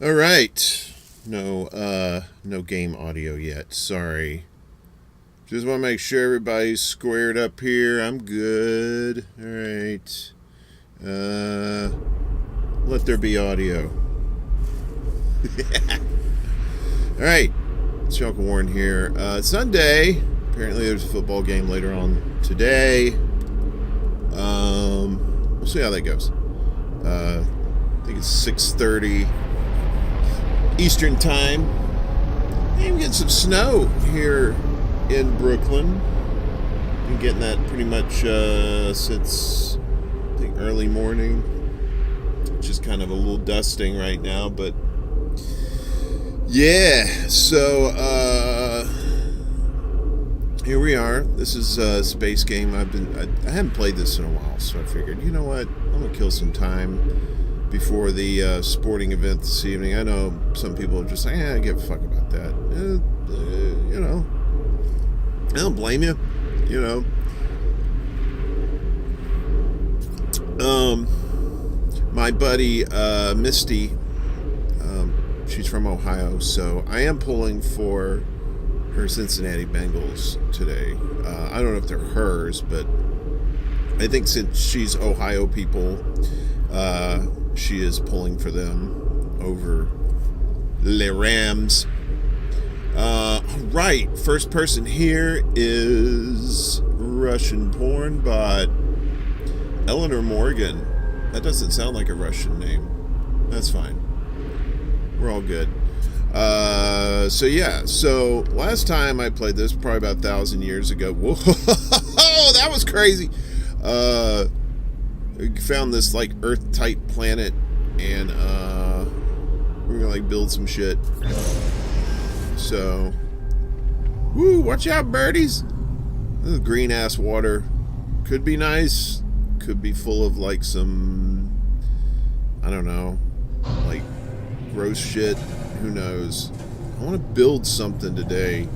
All right. No game audio yet. Sorry. Just want to make sure everybody's squared up here. I'm good. All right. Let there be audio. All right. It's Uncle Warren here. It's Sunday. Apparently, there's a football game later on today. We'll see how that goes. I think it's 6:30 Eastern Time. I'm getting some snow here in Brooklyn. Been getting that pretty much since I think early morning. Just kind of a little dusting right now, but yeah. So here we are. This is a space game. I haven't played this in a while, so I figured, you know what, I'm gonna kill some time before the sporting event this evening. I know some people are just like, I give a fuck about that. You know, I don't blame you. You know, my buddy Misty, she's from Ohio, so I am pulling for her Cincinnati Bengals today. I don't know if they're hers, but I think since she's Ohio people, she is pulling for them over Les Rams. Right, first person here is Russian porn bot Eleanor Morgan. That doesn't sound like a Russian name. That's fine. We're all good. So yeah, so last time I played this, probably about 1,000 years ago. Whoa, that was crazy. We found this like Earth-type planet, and we're gonna like build some shit. So, woo! Watch out, birdies. This is green ass water. Could be nice. Could be full of like some, I don't know, like gross shit. Who knows? I want to build something today.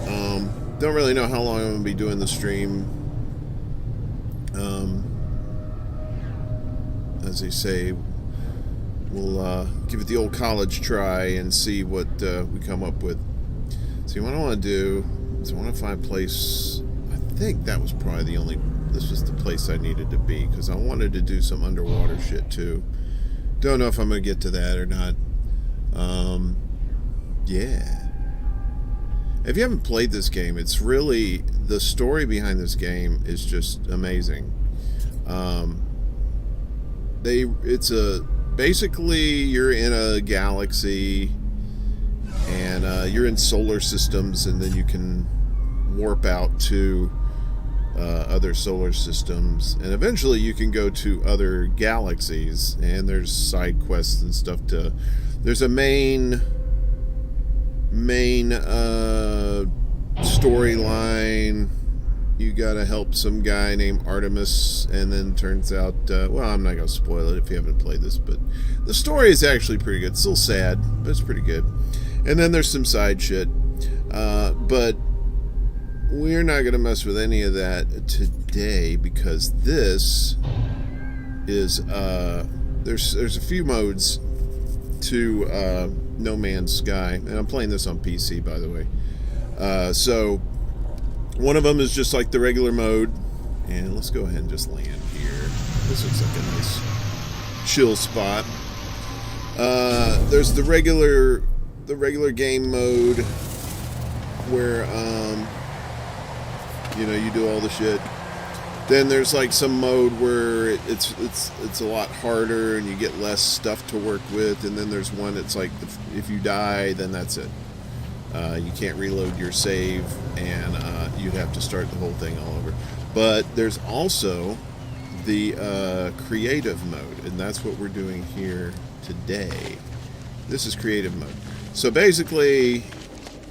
Don't really know how long I'm gonna be doing the stream. As they say, we'll give it the old college try and see what we come up with. See, what I want to do is I want to find a place. I think that was probably this was the place I needed to be, because I wanted to do some underwater shit too. Don't know if I'm going to get to that or not. Yeah. If you haven't played this game, it's really, the story behind this game is just amazing. Basically you're in a galaxy, and you're in solar systems, and then you can warp out to other solar systems, and eventually you can go to other galaxies, and there's side quests and stuff there's a main storyline. You gotta help some guy named Artemis, and then turns out, well, I'm not gonna spoil it if you haven't played this, but the story is actually pretty good. It's still sad, but it's pretty good. And then there's some side shit, but we're not gonna mess with any of that today, because this is there's a few modes to No Man's Sky, and I'm playing this on PC, by the way. So one of them is just like the regular mode, and let's go ahead and just land here. This looks like a nice chill spot. There's the regular game mode where you know, you do all the shit. Then there's like some mode where it's a lot harder and you get less stuff to work with, and then there's one that's like, if you die, then that's it. You can't reload your save, and you'd have to start the whole thing all over. But there's also the creative mode, and that's what we're doing here today. This is creative mode. So basically,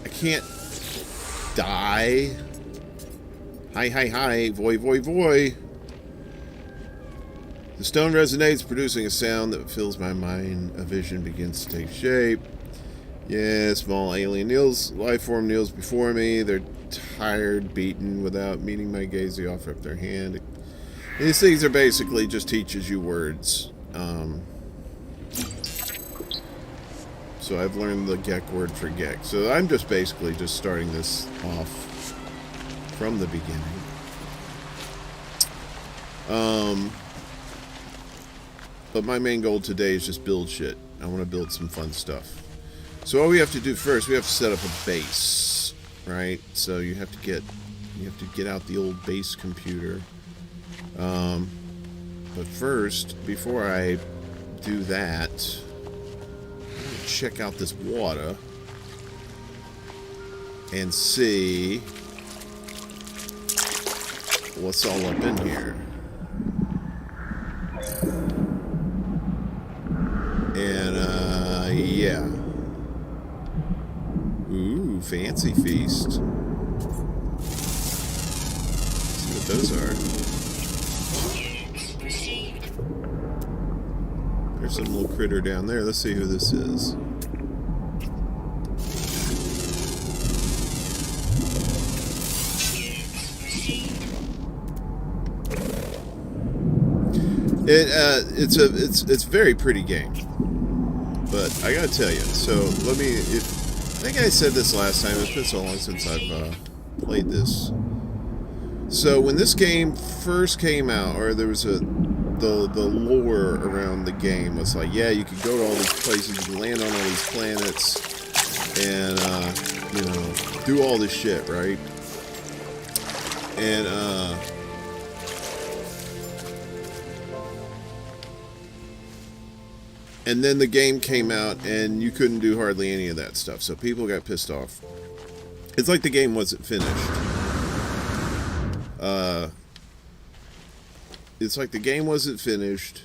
I can't die. Hi, voy, voy, voy. The stone resonates, producing a sound that fills my mind. A vision begins to take shape. Yeah, small alien life form kneels before me. They're tired, beaten, without meeting my gaze. They offer up their hand. These things are basically just teaches you words. So I've learned the Gek word for Gek. So I'm just basically just starting this off from the beginning. But my main goal today is just build shit. I want to build some fun stuff. So all we have to do first, we have to set up a base, right? So you have to get out the old base computer. But first, before I do that, check out this water and see what's all up in here. And yeah. Ooh, fancy feast. Let's see what those are. There's some little critter down there. Let's see who this is. It's a very pretty game, but I gotta tell you. So let me. I think I said this last time. It's been so long since I've played this. So when this game first came out, or there was the lore around the game was like, yeah, you could go to all these places, you can land on all these planets, and do all this shit, right? And then the game came out, and you couldn't do hardly any of that stuff, so people got pissed off. It's like the game wasn't finished. It's like the game wasn't finished,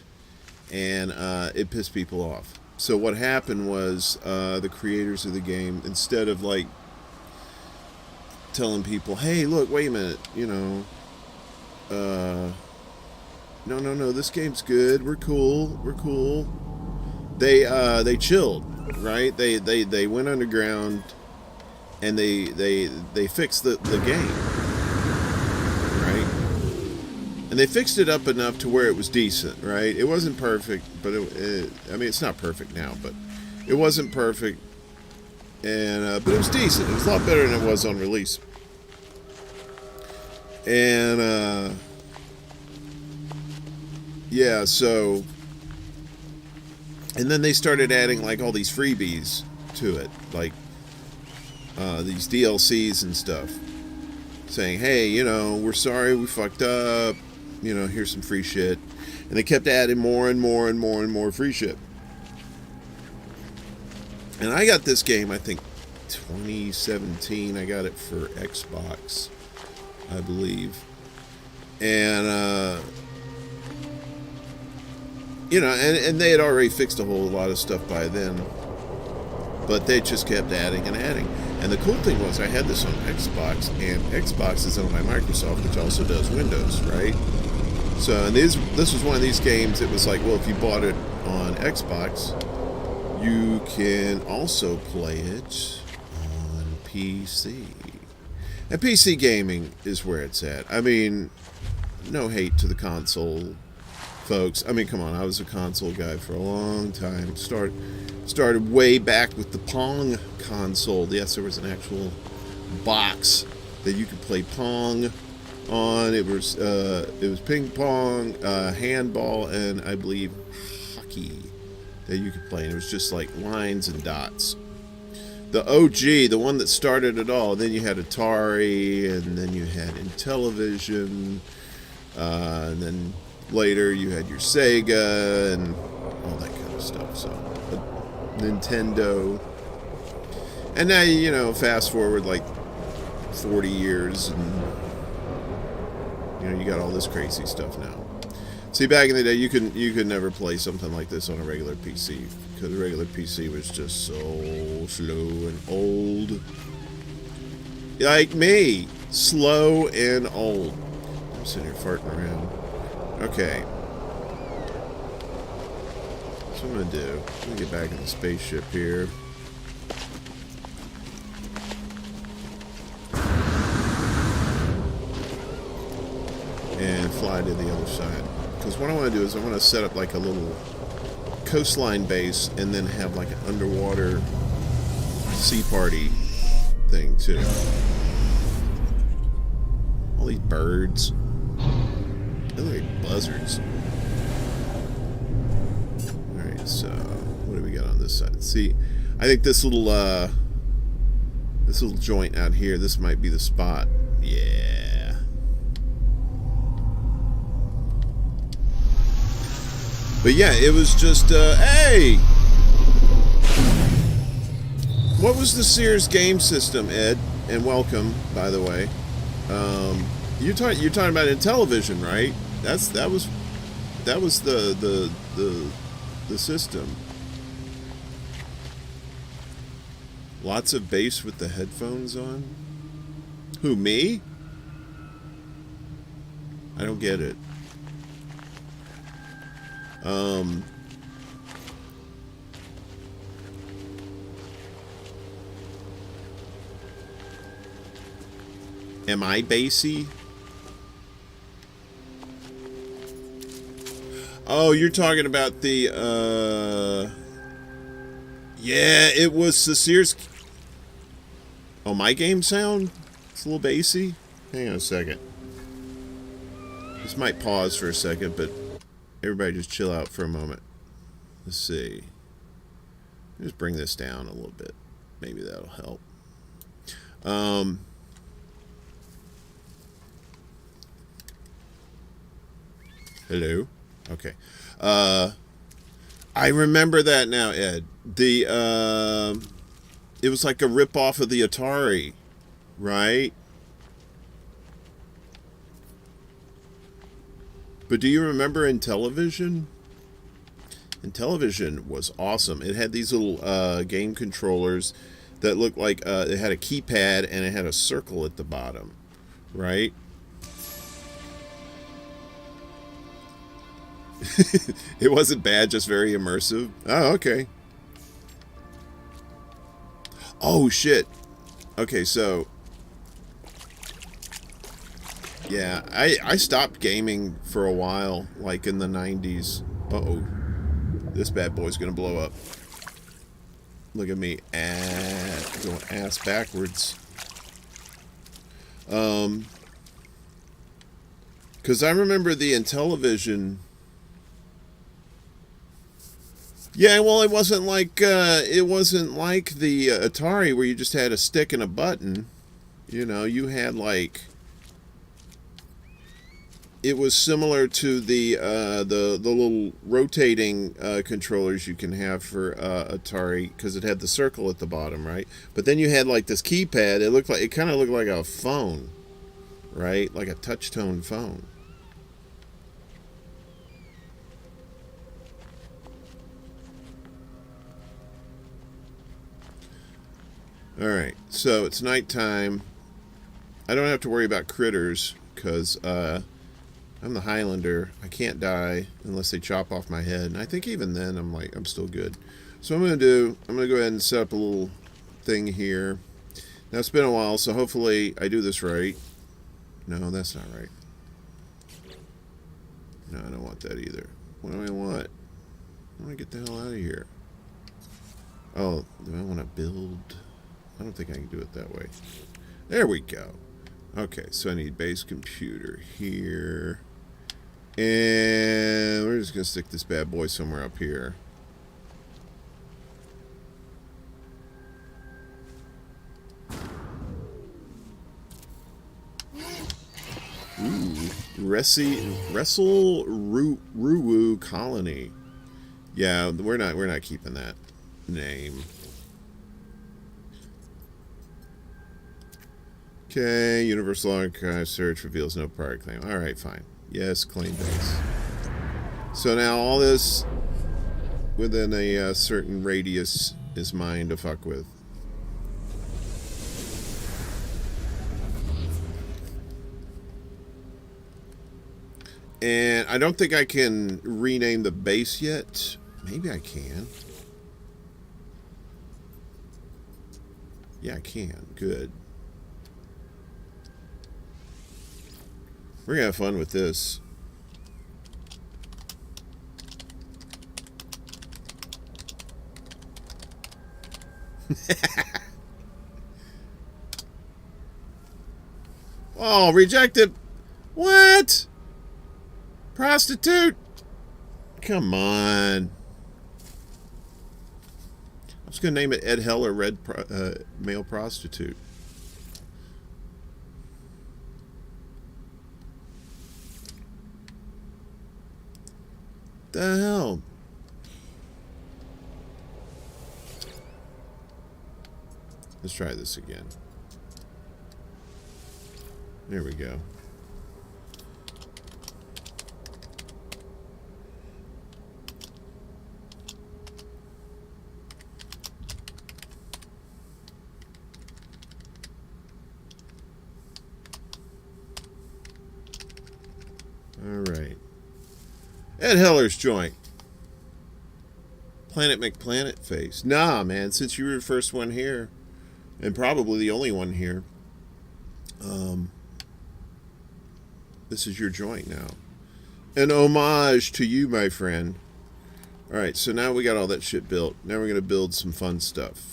and it pissed people off. So what happened was the creators of the game, instead of like telling people, "Hey, look, wait a minute, no, this game's good. We're cool." They chilled, right? They went underground, and they fixed the game. And they fixed it up enough to where it was decent, right? It wasn't perfect, but I mean, it's not perfect now, but it wasn't perfect, and but it was decent. It was a lot better than it was on release. And yeah, so, and then they started adding like all these freebies to it, like these DLCs and stuff, saying, "Hey, we're sorry, we fucked up. Here's some free shit." And they kept adding more and more and more and more free shit. And I got this game, I think 2017. I got it for Xbox, I believe. And and they had already fixed a whole lot of stuff by then, but they just kept adding and adding. And the cool thing was, I had this on Xbox, and Xbox is owned by Microsoft, which also does Windows, right? So, and this was one of these games. It was like, well, if you bought it on Xbox, you can also play it on PC. And PC gaming is where it's at. I mean, no hate to the console folks. I mean, come on, I was a console guy for a long time. Started way back with the Pong console. Yes, there was an actual box that you could play Pong on. It was ping pong, handball, and I believe hockey that you could play. And it was just like lines and dots. The OG, the one that started it all. Then you had Atari, and then you had Intellivision, and then later you had your Sega and all that kind of stuff. So Nintendo, and now fast forward like 40 years, and you got all this crazy stuff now. See, back in the day, you could never play something like this on a regular PC, because the regular PC was just so slow and old. Like me, slow and old. I'm sitting here farting around. Okay. So what I'm going to do, I'm going to get back in the spaceship here. And fly to the other side. Because what I want to do is I want to set up like a little coastline base and then have like an underwater sea party thing too. All these birds. They look like buzzards. Alright, so what do we got on this side? See, I think this little joint out here, this might be the spot. Yeah. But yeah, it was just hey! What was the Sears game system, Ed? And welcome, by the way. You're talking about Intellivision, right? That was the system. Lots of bass with the headphones on. Who, me? I don't get it. Am I bassy? Oh, you're talking about the, yeah, it was the Sears. Oh, my game sound? It's a little bassy? Hang on a second. This might pause for a second, but everybody just chill out for a moment. Let's see. Just bring this down a little bit. Maybe that'll help. Hello? Okay. I remember that now, Ed. It was like a rip-off of the Atari, right? But do you remember Intellivision? Intellivision was awesome. It had these little game controllers that looked like it had a keypad and it had a circle at the bottom, right? It wasn't bad, just very immersive. Oh, okay. Oh, shit. Okay, so... yeah, I stopped gaming for a while, like in the 90s. Uh-oh. This bad boy's gonna blow up. Look at me. Going ass backwards. Because I remember the Intellivision... yeah, well, it wasn't like the Atari where you just had a stick and a button. You know, you had like... it was similar to the little rotating controllers you can have for Atari, because it had the circle at the bottom, right? But then you had like this keypad. It kind of looked like a phone, right? Like a touch-tone phone. Alright, so it's nighttime. I don't have to worry about critters, because I'm the Highlander. I can't die unless they chop off my head. And I think even then I'm still good. So I'm going to go ahead and set up a little thing here. Now it's been a while, so hopefully I do this right. No, that's not right. No, I don't want that either. What do I want? I want to get the hell out of here. Oh, do I want to build? I don't think I can do it that way. There we go. Okay, so I need base computer here. And we're just going to stick this bad boy somewhere up here. Ooh, Wrestle Ruwu Colony. Yeah, we're not keeping that name. Okay, Universal Archive search reveals no prior claim. Alright, fine. Yes, claim base. So now all this within a certain radius is mine to fuck with. And I don't think I can rename the base yet. Maybe I can. Yeah, I can. Good. We're going to have fun with this. Oh, rejected. What? Prostitute? Come on. I was going to name it Ed Heller, male prostitute. The hell? Let's try this again. There we go. All right. Ed Heller's joint. Planet McPlanet face. Nah, man, since you were the first one here, and probably the only one here, this is your joint now. An homage to you, my friend. Alright, so now we got all that shit built. Now we're going to build some fun stuff.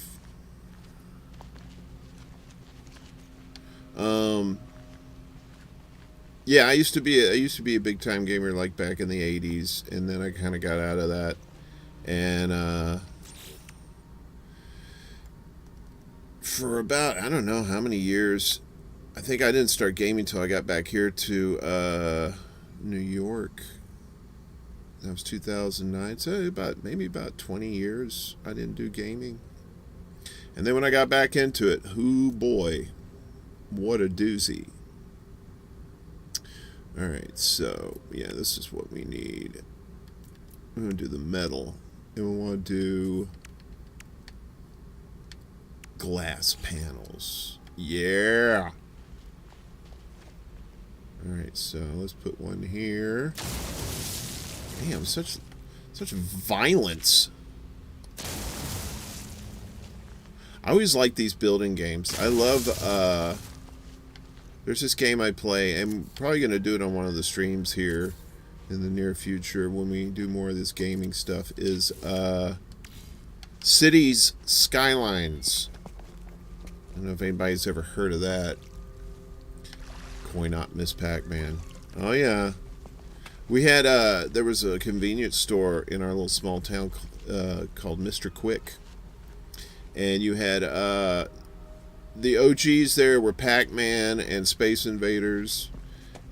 Yeah, I used to be a big time gamer like back in the 80s, and then I kind of got out of that. And for about, I don't know how many years, I think I didn't start gaming until I got back here to New York. That was 2009, so maybe about 20 years I didn't do gaming. And then when I got back into it, hoo boy, what a doozy. Alright, so, yeah, this is what we need. We're going to do the metal. And we want to do glass panels. Yeah! Alright, so let's put one here. Damn, such violence. I always like these building games. I love, there's this game I play. I'm probably going to do it on one of the streams here in the near future when we do more of this gaming stuff, is Cities Skylines. I don't know if anybody's ever heard of that. Coin Op Miss Pac-Man. Oh, yeah. We had, there was a convenience store in our little small town called Mr. Quick. And you had, the OGs there were Pac-Man and Space Invaders.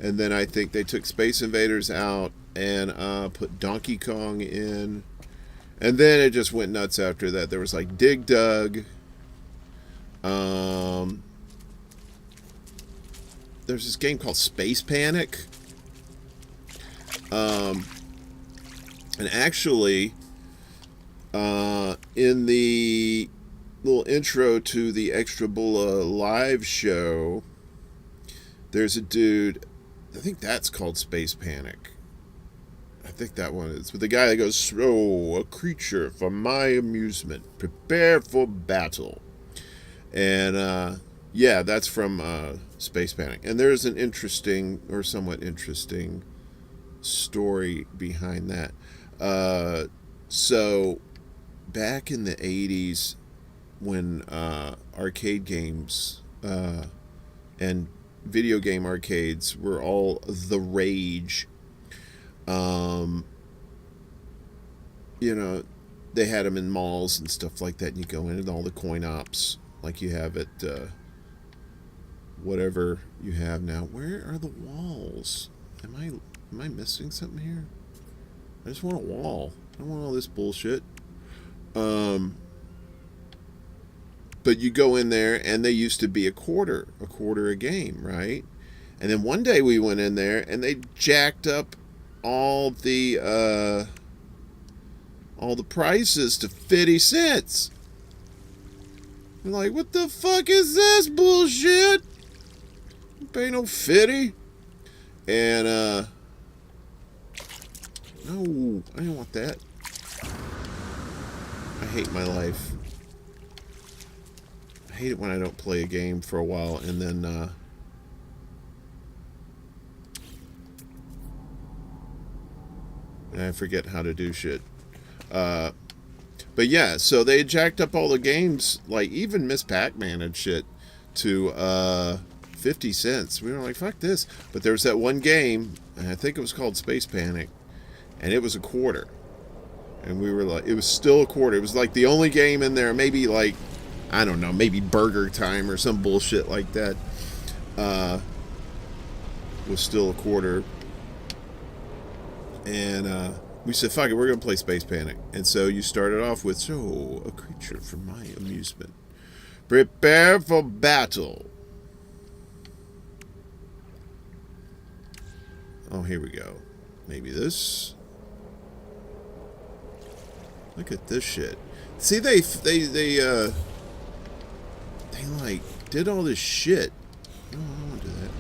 And then I think they took Space Invaders out and put Donkey Kong in. And then it just went nuts after that. There was like Dig Dug. There's this game called Space Panic. And actually, in the little intro to the Extra Bulla live show, there's a dude, I think that's called Space Panic. I think that one is. With the guy that goes, "So, a creature for my amusement, prepare for battle." And, yeah, that's from Space Panic. And there's an interesting, or somewhat interesting, story behind that. So, back in the 80s, when arcade games and video game arcades were all the rage, you know, they had them in malls and stuff like that, and you go in and all the coin ops like you have at whatever you have now. Where are the walls? Am I missing something here? I just want a wall. I don't want all this bullshit. But you go in there, and they used to be a quarter a game, right? And then one day we went in there, and they jacked up all the prices to 50 cents. I'm like, what the fuck is this bullshit? You pay no 50. And, no, I don't want that. I hate my life. I hate it when I don't play a game for a while and then, and I forget how to do shit. But yeah, so they jacked up all the games, like even Miss Pac-Man and shit, to 50 cents. We were like, fuck this. But there was that one game, and I think it was called Space Panic, and it was a quarter. And we were like, it was still a quarter. It was like the only game in there, maybe like, I don't know, maybe Burger Time or some bullshit like that, was still a quarter. And we said, fuck it, we're going to play Space Panic. And so you started off with, so, a creature for my amusement. Prepare for battle. Oh, here we go. Maybe this. Look at this shit. See, they like did all this shit. Oh, I don't want to do that.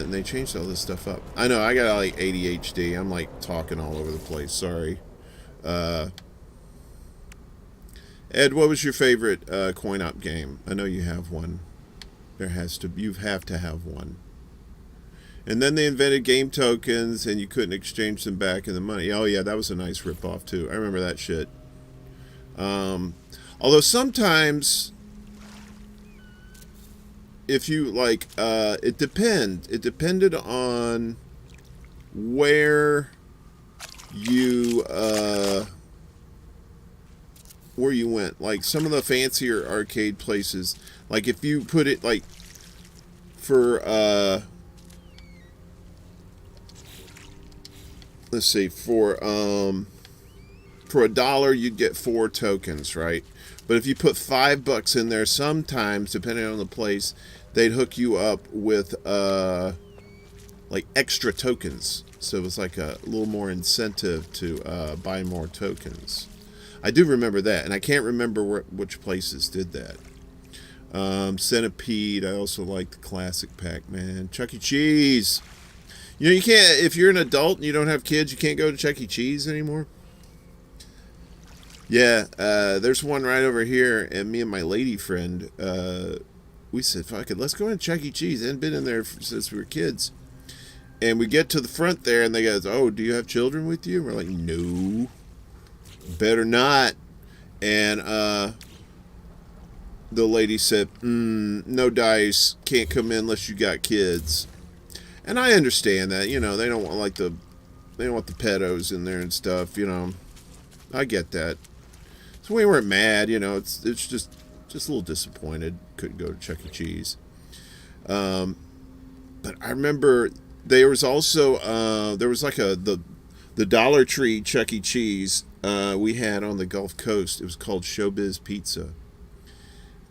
And they changed all this stuff up. I know, I got like ADHD. I'm like talking all over the place. Sorry. Ed, what was your favorite coin-op game? I know you have one. You have to have one. And then they invented game tokens, and you couldn't exchange them back in the money. Oh yeah, that was a nice ripoff too. I remember that shit. Although sometimes, if you like, it depended on where you went. Like some of the fancier arcade places, like if you put it like for let's see, for $1 you'd get 4 tokens, right? But if you put $5 in there, sometimes depending on the place, they'd hook you up with like extra tokens. So it was like a little more incentive to buy more tokens. I do remember that, and I can't remember which places did that. Centipede. I also like the classic Pac-Man. Chuck E. Cheese. You know, you can't, if you're an adult and you don't have kids, you can't go to Chuck E. Cheese anymore. Yeah, there's one right over here, and me and my lady friend, we said, fuck it, let's go in Chuck E. Cheese. I hadn't been in there since we were kids. And we get to the front there, and they go, oh, do you have children with you? And we're like, no, better not. And the lady said, no dice, can't come in unless you got kids. And I understand that, you know, they don't want the pedos in there and stuff, you know. I get that. So we weren't mad, you know, it's just a little disappointed. Couldn't go to Chuck E. Cheese. But I remember there was also there was like the Dollar Tree Chuck E. Cheese we had on the Gulf Coast. It was called Showbiz Pizza.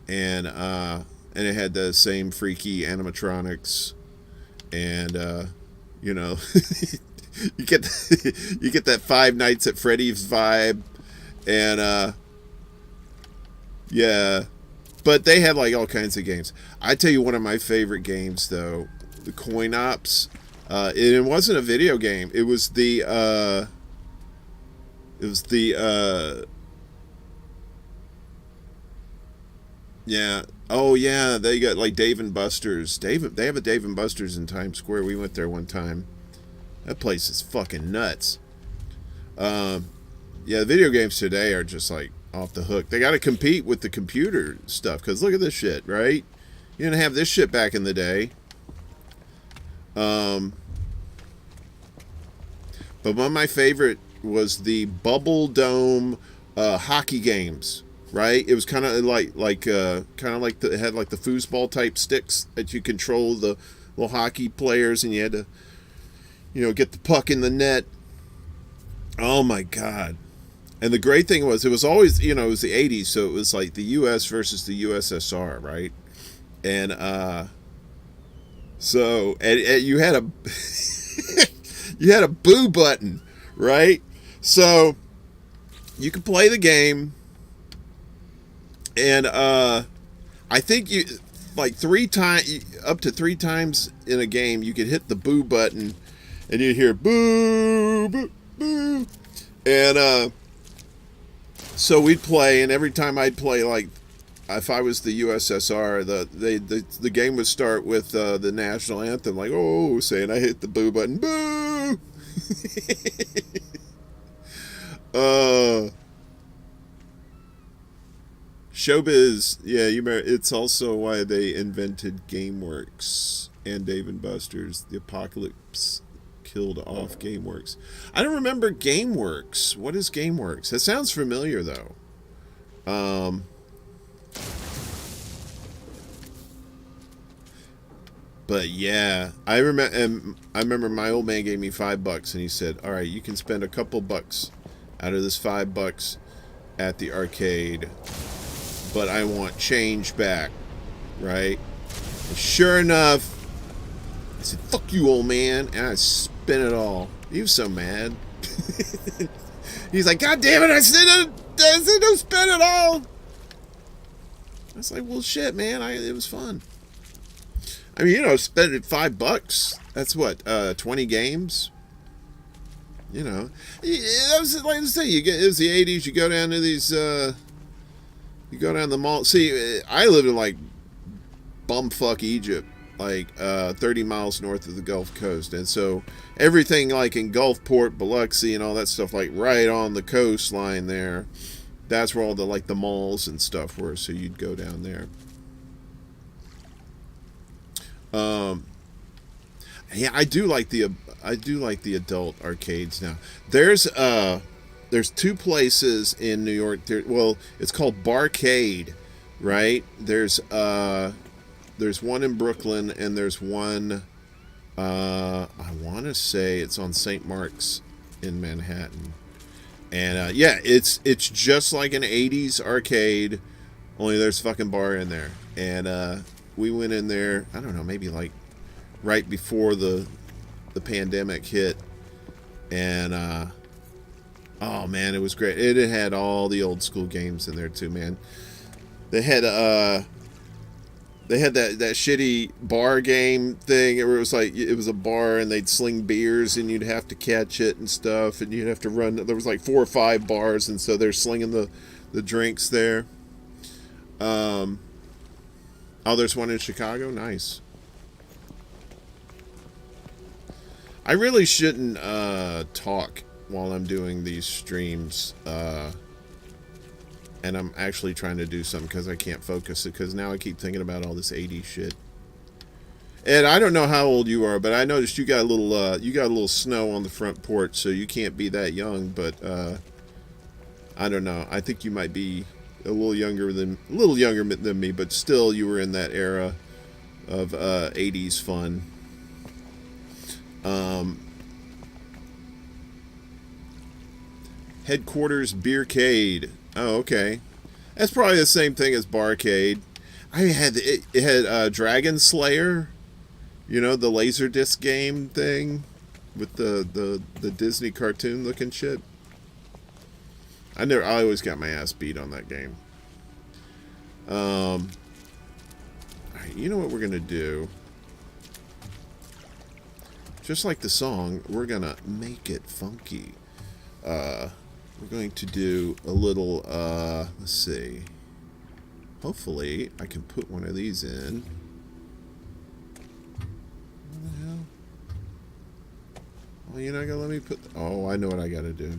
And it had the same freaky animatronics. And you know, you get that Five Nights at Freddy's vibe, and yeah, but they had like all kinds of games. I tell you, one of my favorite games though, the Coin Ops. It wasn't a video game. It was the yeah. Oh yeah, they got like Dave and Buster's. They have a Dave and Buster's in Times Square. We went there one time. That place is fucking nuts. Yeah, the video games today are just like off the hook. They got to compete with the computer stuff, because look at this shit, right? You didn't have this shit back in the day. But one of my favorite was the Bubble Dome hockey games. Right, it was kind of like it had like the foosball type sticks that you control the little hockey players, and you had to, you know, get the puck in the net. Oh my god! And the great thing was, it was always, you know, it was the '80s, so it was like the U.S. versus the USSR, right? And so you had a you had a boo button, right? So you could play the game. And I think you like up to three times in a game you could hit the boo button, and you'd hear boo boo boo, and so we'd play, and every time I'd play, like if I was the USSR, the game would start with the national anthem, like oh, saying I hit the boo button, boo. Showbiz, yeah, you remember, it's also why they invented GameWorks and Dave and Buster's. The apocalypse killed off GameWorks. I don't remember GameWorks. What is GameWorks? That sounds familiar though. Um, but yeah, I remember my old man gave me $5, and he said, "All right, you can spend a couple bucks out of this $5 at the arcade, but I want change back, right?" And sure enough, I said, "Fuck you, old man," and I spent it all. He was so mad. He's like, "God damn it! I said don't spend it all." I was like, "Well, shit, man. It was fun." I mean, spending $5. That's what, 20 games. That was like I say. It was the '80s. You go down to these. You go down the mall. See, I lived in like bumfuck Egypt, like 30 miles north of the Gulf Coast, and so everything like in Gulfport, Biloxi, and all that stuff, like right on the coastline there. That's where all the malls and stuff were. So you'd go down there. Yeah, I do like the adult arcades now. There's two places in New York. Well, it's called Barcade, right? There's one in Brooklyn, and there's one I want to say it's on St. Mark's in Manhattan. And yeah, it's just like an '80s arcade, only there's a fucking bar in there. And we went in there, I don't know, maybe like right before the pandemic hit, and oh man, it was great. It had all the old school games in there too, man. They had that shitty bar game thing where it was like it was a bar and they'd sling beers and you'd have to catch it and stuff, and you'd have to run. There was like 4 or 5 bars, and so they're slinging the drinks there. Oh, there's one in Chicago. Nice. I really shouldn't talk while I'm doing these streams, and I'm actually trying to do something because I can't focus it, because now I keep thinking about all this 80s shit. And I don't know how old you are, but I noticed you got a little snow on the front porch, so you can't be that young. But I don't know. I think you might be a little younger than me, but still, you were in that era of 80s fun. Headquarters Beercade. Oh, okay. That's probably the same thing as Barcade. It had Dragon Slayer, the Laserdisc game thing with the Disney cartoon looking shit. I always got my ass beat on that game. Alright, you know what we're gonna do? Just like the song, we're gonna make it funky. We're going to do a little, let's see. Hopefully, I can put one of these in. What the hell? Well, you're not gonna let me put... Oh, I know what I gotta do.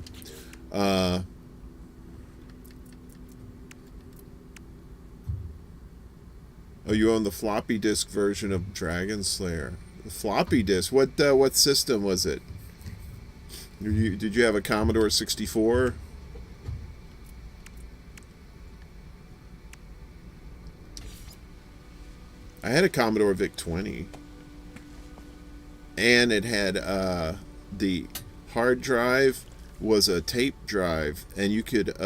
Oh, you own the floppy disk version of Dragon Slayer. The floppy disk? What system was it? Did you have a Commodore 64? I had a Commodore VIC-20. And it had, the hard drive was a tape drive. And you could,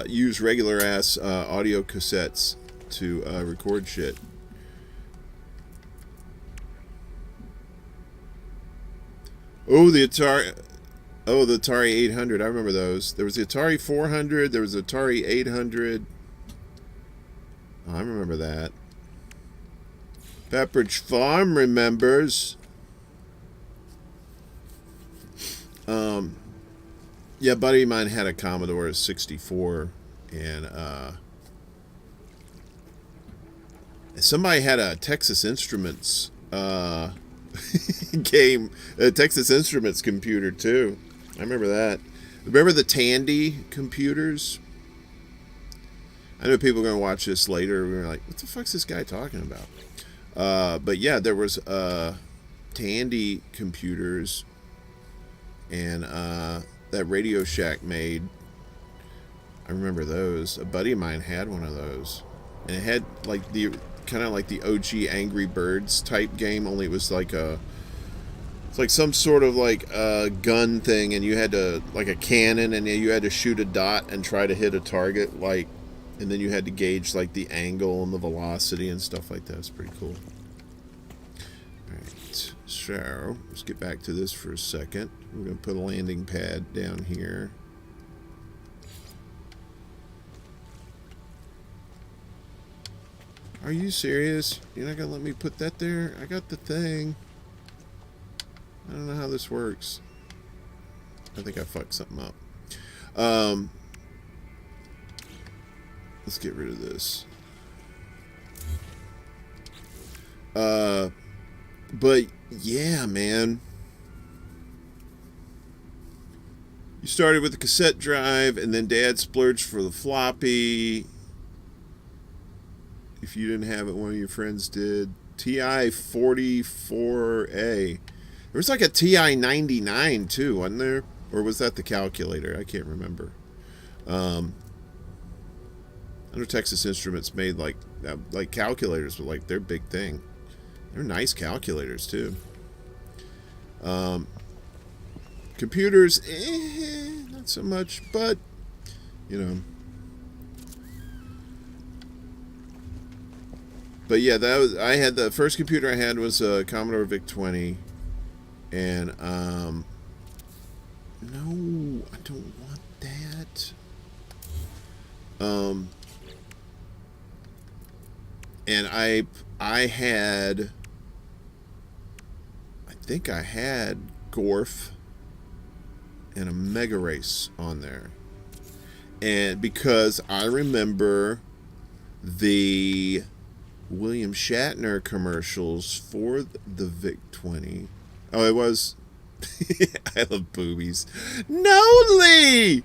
use regular ass audio cassettes to record shit. Oh, the Atari 800. I remember those. There was the Atari 400. There was the Atari 800. Oh, I remember that. Pepperidge Farm remembers. Yeah, a buddy of mine had a Commodore 64, and somebody had a Texas Instruments game, a Texas Instruments computer too. I remember that. Remember the Tandy computers? I know people are going to watch this later. We're like, what the fuck's this guy talking about? But yeah, there was Tandy computers, and that Radio Shack made. I remember those. A buddy of mine had one of those, and it had like the kind of like the OG Angry Birds type game. Only it was like it's like some sort of like gun thing, and you had to like a cannon, and you had to shoot a dot and try to hit a target, like, and then you had to gauge like the angle and the velocity and stuff like that. It's pretty cool. All right, so let's get back to this for a second. We're gonna put a landing pad down here. Are you serious? You're not gonna let me put that there? I got the thing. I don't know how this works. I think I fucked something up. Let's get rid of this. But yeah, man. You started with the cassette drive, and then Dad splurged for the floppy. If you didn't have it, one of your friends did. TI 44A. There was like a TI 99 too, wasn't there? Or was that the calculator? I can't remember. I know Texas Instruments made like calculators, but like their big thing. They're nice calculators too. Computers, not so much, but you know. But yeah, that was the first computer I had was a Commodore VIC-20, and no, I don't want that. And I think I had Gorf and a Mega Race on there, and because I remember the William Shatner commercials for the VIC-20. Oh, it was. I love boobies. Noli!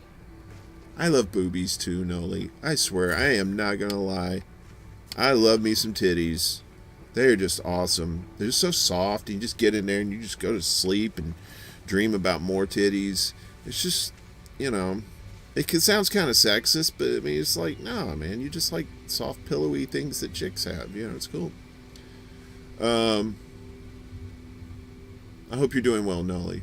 I love boobies too, Noli. I swear, I am not gonna lie. I love me some titties. They're just awesome. They're just so soft. You just get in there and you just go to sleep and dream about more titties. It's just, you know, it sounds kind of sexist, but I mean, it's like, no, man, you just like soft, pillowy things that chicks have. You know, it's cool. I hope you're doing well, Nolly.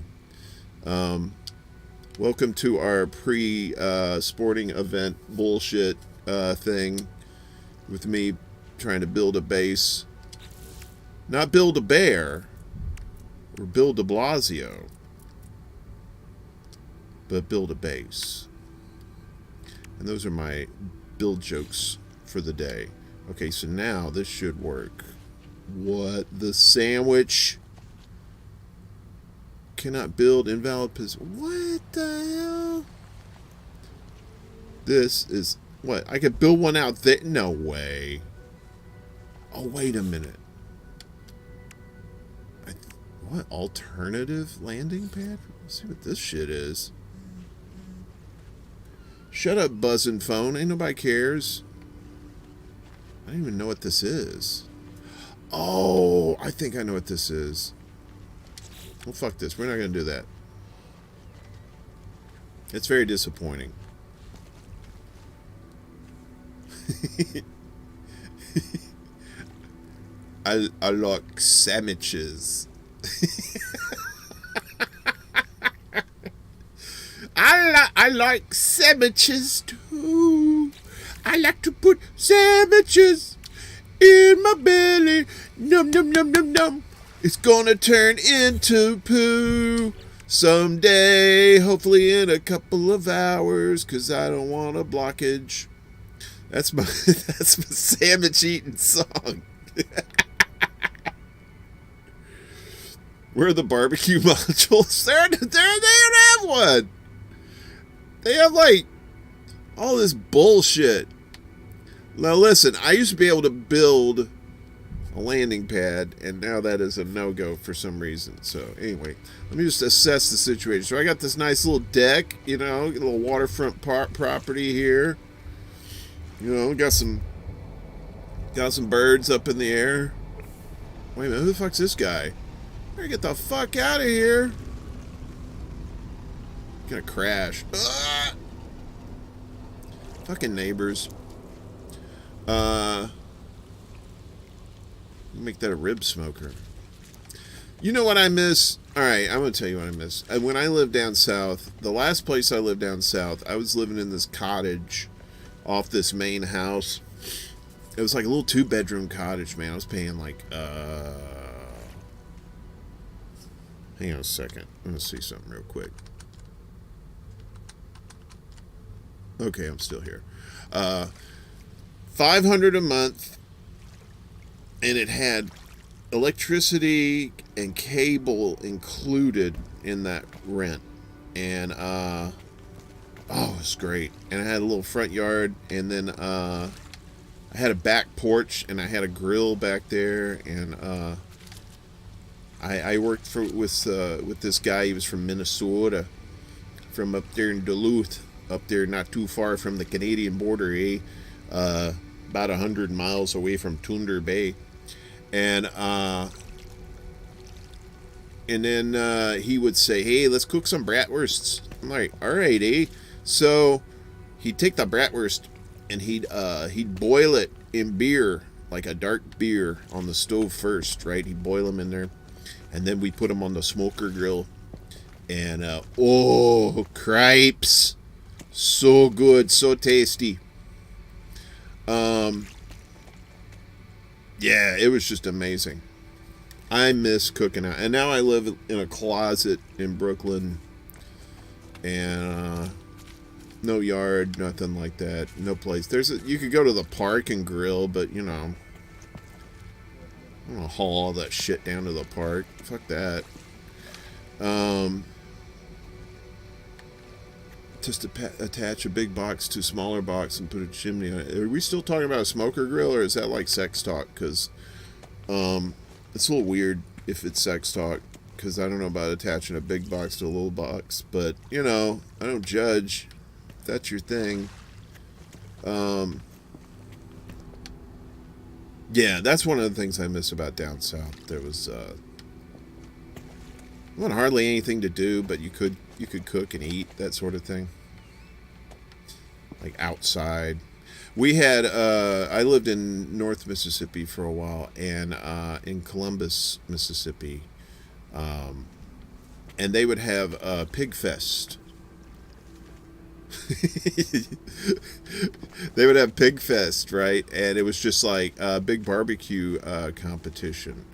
Welcome to our pre-sporting event bullshit thing with me trying to build a base. Not build a bear or build a Blasio, but build a base. And those are my build jokes for the day. Okay, so now this should work. What? The sandwich cannot build invalid position. What the hell? This is... What? I could build one out there? No way. Oh, wait a minute. What? Alternative landing pad? Let's see what this shit is. Shut up, buzzing phone. Ain't nobody cares. I don't even know what this is. Oh, I think I know what this is. Well, fuck this. We're not going to do that. It's very disappointing. I like sandwiches. I like sandwiches too. I like to put sandwiches in my belly. Num num num num num. It's gonna turn into poo someday. Hopefully in a couple of hours, 'cause I don't want a blockage. That's my sandwich eating song. Where are the barbecue modules? They don't have one. They have like all this bullshit. Now listen, I used to be able to build. a landing pad, and now that is a no-go for some reason. So anyway, let me just assess the situation. So I got this nice little deck, a little waterfront property here. Got some birds up in the air. Wait a minute, who the fuck's this guy? Better get the fuck out of here. Gonna crash. Fucking neighbors. Make that a rib smoker. You know what I miss? Alright, I'm gonna tell you what I miss. When I lived down south, the last place I lived down south, I was living in this cottage off this main house. It was like a little 2-bedroom cottage, man. I was paying like, hang on a second. I'm gonna see something real quick. Okay, I'm still here. $500 a month, and it had electricity and cable included in that rent. And it was great. And I had a little front yard, and then I had a back porch, and I had a grill back there, and I worked with this guy. He was from Minnesota, from up there in Duluth, up there not too far from the Canadian border, about 100 miles away from Thunder Bay. And then he would say, hey, let's cook some bratwursts. I'm like, all right, eh? So he'd take the bratwurst and he'd boil it in beer, like a dark beer, on the stove first, right? He'd boil them in there, and then we put them on the smoker grill. And cripes, so good, so tasty. Yeah, it was just amazing. I miss cooking out. And now I live in a closet in Brooklyn. And no yard, nothing like that. No place. You could go to the park and grill, but I'm gonna haul all that shit down to the park. Fuck that. Just attach a big box to a smaller box and put a chimney on it. Are we still talking about a smoker grill, or is that like sex talk? Because it's a little weird if it's sex talk, because I don't know about attaching a big box to a little box. But I don't judge if that's your thing. Yeah, that's one of the things I miss about down south. There was not hardly anything to do, but you could cook and eat, that sort of thing. Like outside. We had I lived in North Mississippi for a while, and in Columbus, Mississippi, and they would have a pig fest. They would have pig fest, right? And it was just like a big barbecue competition.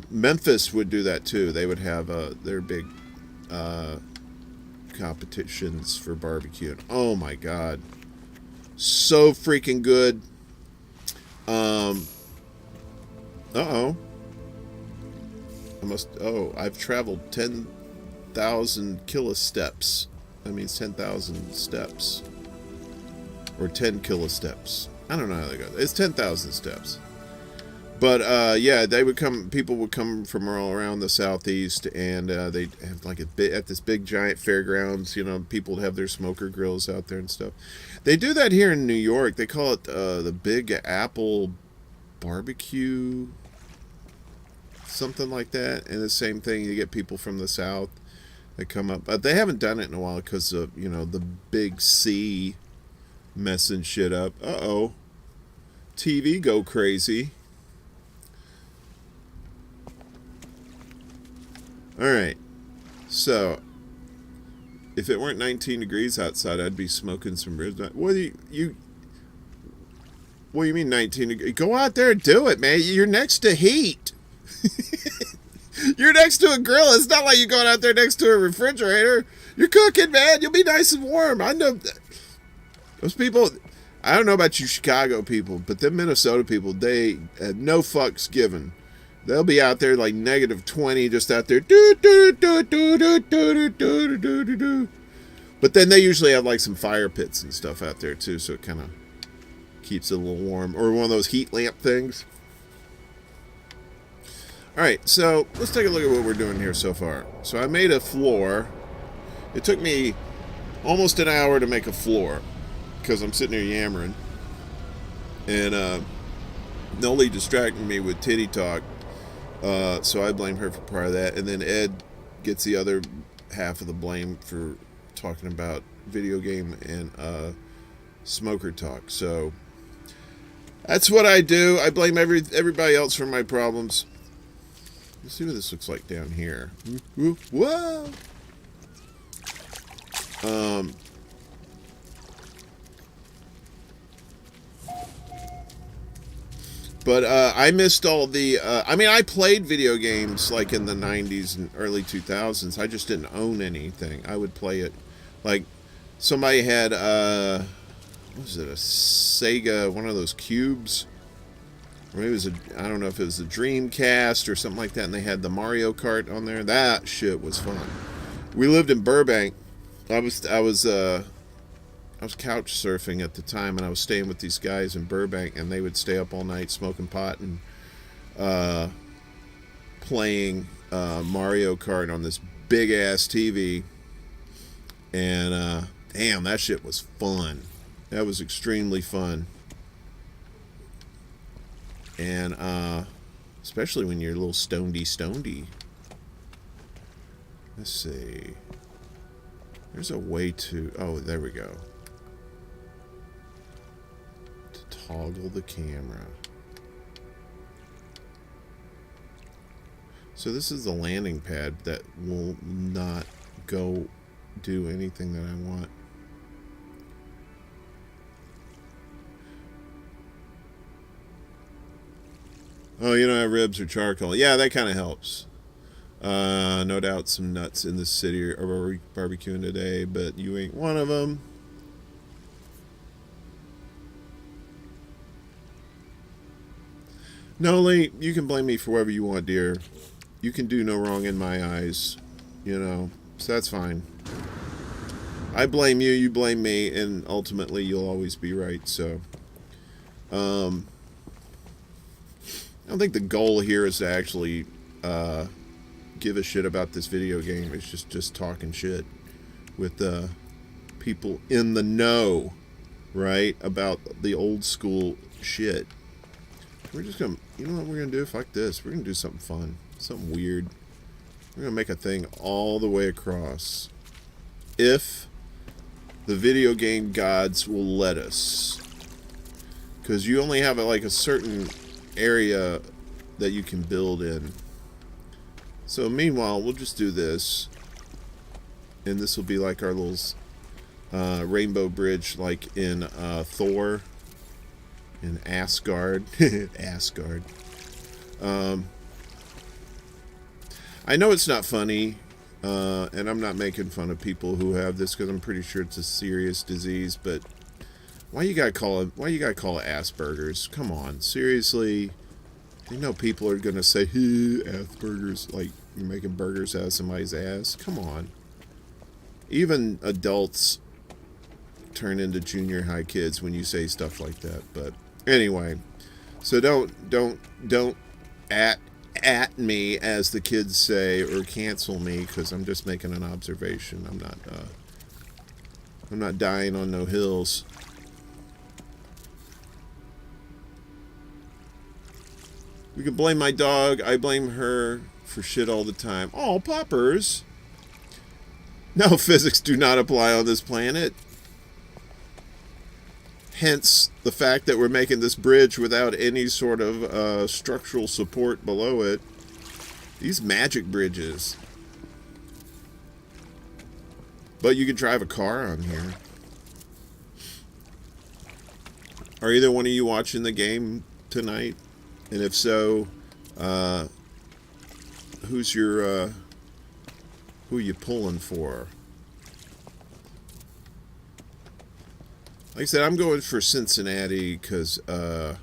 Memphis would do that too. They would have their big competitions for barbecue. And oh my god, so freaking good. I've traveled 10,000 kilosteps. That means 10,000 steps, or 10 kilosteps. I don't know how they go. It's 10,000 steps. But yeah, people would come from all around the southeast, and they'd have like at this big giant fairgrounds. People would have their smoker grills out there and stuff. They do that here in New York. They call it the Big Apple Barbecue, something like that. And the same thing, you get people from the south that come up. But they haven't done it in a while because of the big C messing shit up. TV go crazy. Alright, so if it weren't 19 degrees outside, I'd be smoking some ribs. What do you mean 19 degrees? Go out there and do it, man. You're next to heat. You're next to a grill. It's not like you're going out there next to a refrigerator. You're cooking, man. You'll be nice and warm. I know those people. I don't know about you Chicago people, but them Minnesota people, they have no fucks given. They'll be out there like -20, just out there. But then they usually have like some fire pits and stuff out there too, so it kind of keeps it a little warm. Or one of those heat lamp things. Alright, so let's take a look at what we're doing here so far. So I made a floor. It took me almost an hour to make a floor because I'm sitting here yammering. And Noli distracted me with titty talk. So I blame her for part of that. And then Ed gets the other half of the blame for talking about video game and smoker talk. So that's what I do. I blame everybody else for my problems. Let's see what this looks like down here. Whoa! But I missed all the... I mean, I played video games like in the 90s and early 2000s. I just didn't own anything. I would play it. Like, somebody had... what was it? A Sega, one of those cubes? Or maybe it was I don't know if it was a Dreamcast or something like that, and they had the Mario Kart on there. That shit was fun. We lived in Burbank. I was couch surfing at the time, and I was staying with these guys in Burbank, and they would stay up all night smoking pot and playing Mario Kart on this big ass TV. And damn, that shit was fun. That was extremely fun. And especially when you're a little stonedy. Let's see. There's a way to... Oh, there we go. To toggle the camera. So this is the landing pad that will not go do anything that I want. Oh, you don't have ribs or charcoal. Yeah, that kind of helps. No doubt some nuts in the city are barbecuing today, but you ain't one of them. Noli, you can blame me for whatever you want, dear. You can do no wrong in my eyes. You know, so that's fine. I blame you, you blame me, and ultimately you'll always be right, so... I don't think the goal here is to actually give a shit about this video game. It's just talking shit with people in the know, right, about the old school shit. We're just gonna, you know what we're gonna do? Fuck this. We're gonna do something fun, something weird. We're gonna make a thing all the way across. If the video game gods will let us. Because you only have like a certain area that you can build in. So meanwhile, we'll just do this, and this will be like our little rainbow bridge, like in Thor, in Asgard. Asgard. I know it's not funny, and I'm not making fun of people who have this because I'm pretty sure it's a serious disease. But why you gotta call it Asperger's? Come on, seriously. You know people are gonna say, "Hey, Asperger's," like you're making burgers out of somebody's ass. Come on. Even adults turn into junior high kids when you say stuff like that. But anyway, so don't at me, as the kids say, or cancel me, because I'm just making an observation. I'm not dying on no hills. We can blame my dog. I blame her for shit all the time. Oh, poppers. No, physics do not apply on this planet. Hence, the fact that we're making this bridge without any sort of structural support below it. These magic bridges. But you could drive a car on here. Are either one of you watching the game tonight? And if so, who's your, who are you pulling for? Like I said, I'm going for Cincinnati because, I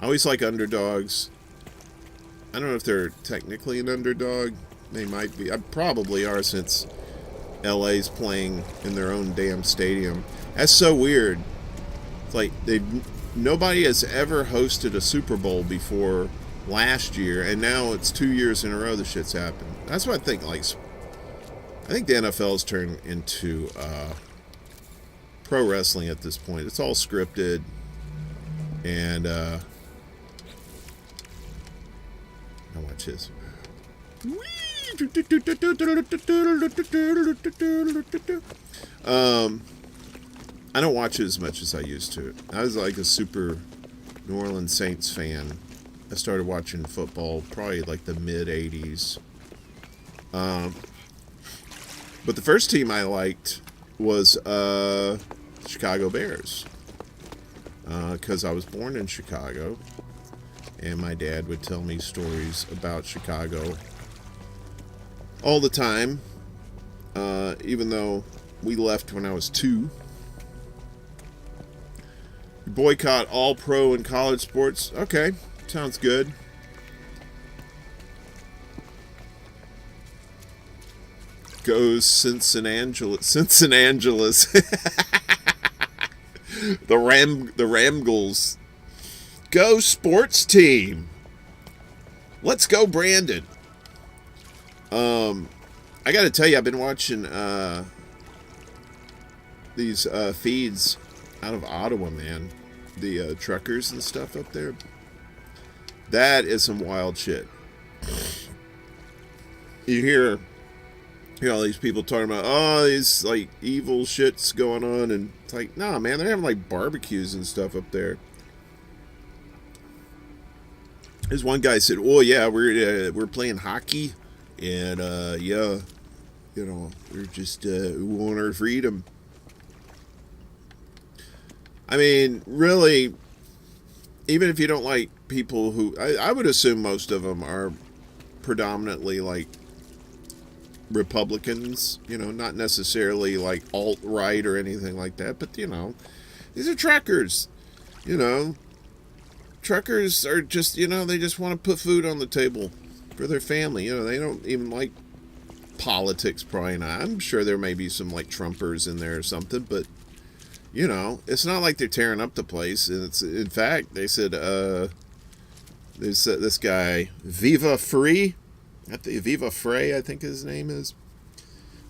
always like underdogs. I don't know if they're technically an underdog. They might be. I probably are, since LA's playing in their own damn stadium. That's so weird. Like nobody has ever hosted a Super Bowl before last year, and now it's 2 years in a row the shit's happened. That's what I think. Like, I think the NFL's turned into pro wrestling at this point. It's all scripted, and now watch this. I don't watch it as much as I used to. I was like a super New Orleans Saints fan. I started watching football probably like the mid 80s. But the first team I liked was Chicago Bears. Because I was born in Chicago. And my dad would tell me stories about Chicago all the time. Even though we left when I was 2. Boycott all pro and college sports. Okay, sounds good. Goes Cincinnati. the Ramgles. Go sports team. Let's go, Brandon. I got to tell you, I've been watching these feeds out of Ottawa, man. The truckers and stuff up there. That is some wild shit. You hear all these people talking about, oh, these like evil shit's going on, and it's like, nah, man, they're having like barbecues and stuff up there. There's one guy said, oh yeah, we're playing hockey, and yeah, you know, we're just we want our freedom. I mean, really, even if you don't like people who, I would assume most of them are predominantly like Republicans, you know, not necessarily like alt-right or anything like that, but you know, these are truckers, you know. Truckers are just, you know, they just want to put food on the table for their family. You know, they don't even like politics, probably not. I'm sure there may be some like Trumpers in there or something, but you know, it's not like they're tearing up the place. And it's, in fact, they said, there's this guy, Viva Free, Viva Frey, I think his name is.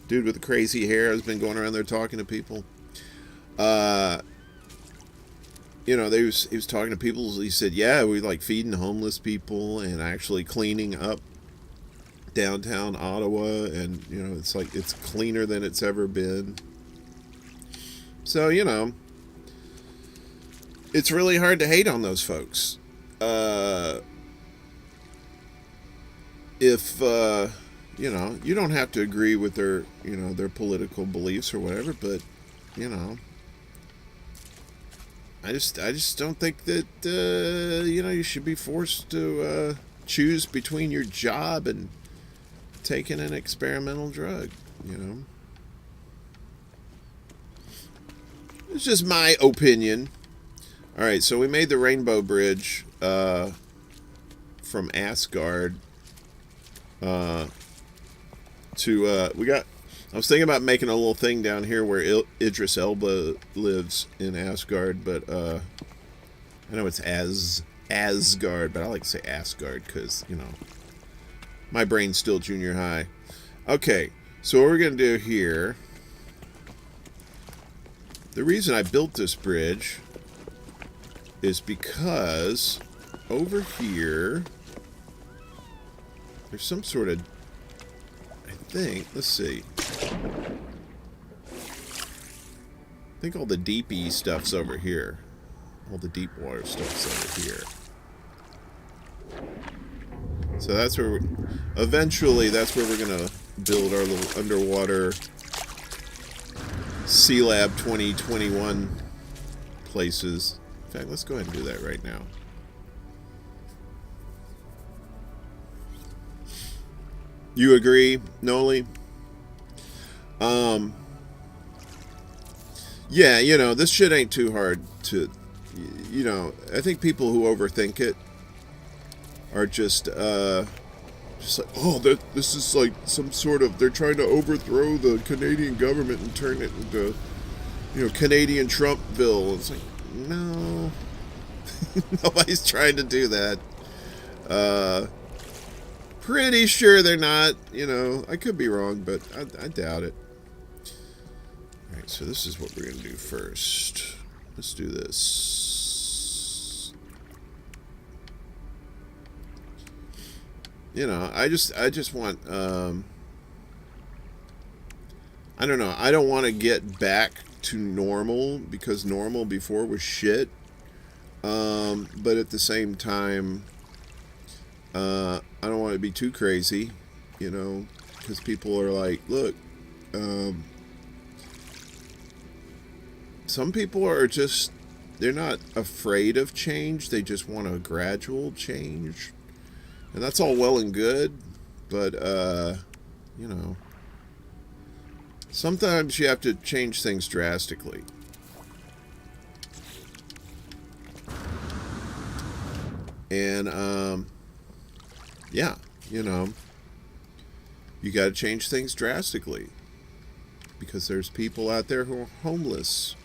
Dude with the crazy hair has been going around there talking to people. You know, he was talking to people. He said, yeah, we like feeding homeless people and actually cleaning up downtown Ottawa. And, you know, it's like, it's cleaner than it's ever been. So, you know, it's really hard to hate on those folks. If, you know, you don't have to agree with their, you know, their political beliefs or whatever, but, you know, I just don't think that, you know, you should be forced to choose between your job and taking an experimental drug, you know. It's just my opinion. All right, so we made the Rainbow Bridge from Asgard to I was thinking about making a little thing down here where Idris Elba lives in Asgard, but I know it's Asgard, but I like to say Asgard because, you know, my brain's still junior high. Okay, so what we're going to do here, the reason I built this bridge is because over here there's some sort of, I think, let's see, I think all the deepy stuff's over here. All the deep water stuff's over here. So that's where eventually that's where we're gonna build our little underwater Sea Lab 2021 places. In fact, let's go ahead and do that right now. You agree, Noli? Yeah, you know, this shit ain't too hard to, you know, I think people who overthink it are just like, oh, this is like some sort of, they're trying to overthrow the Canadian government and turn it into, you know, Canadian Trumpville. It's like, no, Nobody's trying to do that. Pretty sure they're not. You know, I could be wrong, but I doubt it. Alright, so this is what we're going to do first. Let's do this. You know, I just want, I don't know. I don't want to get back to normal because normal before was shit. But at the same time, I don't want to be too crazy, you know, because people are like, look, some people are just, they're not afraid of change. They just want a gradual change. And that's all well and good. But, you know, sometimes you have to change things drastically. And, yeah, you know, you got to change things drastically. Because there's people out there who are homeless.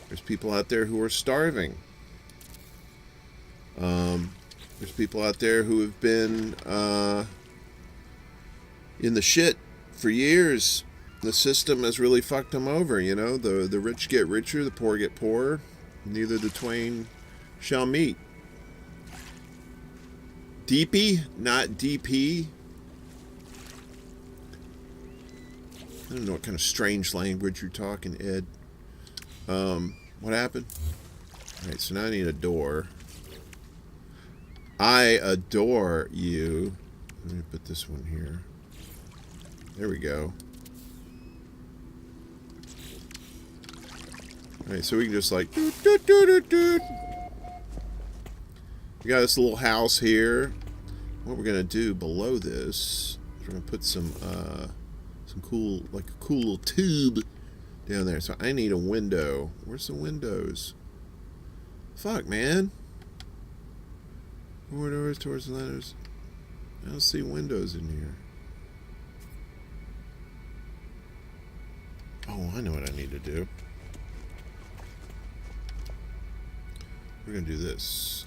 There's people out there who are starving. There's people out there who have been in the shit for years. The system has really fucked them over, you know. The rich get richer, the poor get poorer. Neither the twain shall meet. DP, not DP. I don't know what kind of strange language you're talking, Ed. What happened? Alright, so now I need a door. I adore you. Let me put this one here. There we go. Alright, so we can just like... doot, doot, doot, doot, doot. We got this little house here. What we're going to do below this... we're going to put some cool... like a cool little tube down there. So I need a window. Where's the windows? Fuck, man. Forward doors towards the letters. I don't see windows in here. Oh, I know what I need to do. We're going to do this.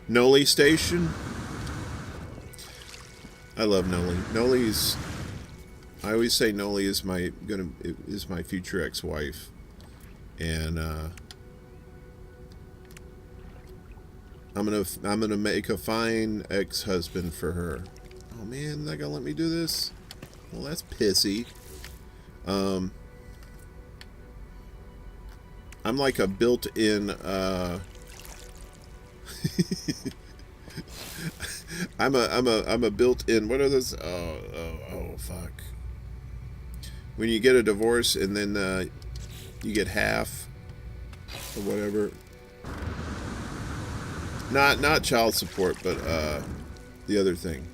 Noli Station. I love Noli. Noli's. I always say Noli is my future ex-wife, and I'm gonna make a fine ex-husband for her. Oh man, they're gonna let me do this? Well, that's pissy. I'm like a built-in. I'm a built-in. What are those? Oh, fuck. When you get a divorce and then you get half or whatever. Not child support, but the other thing.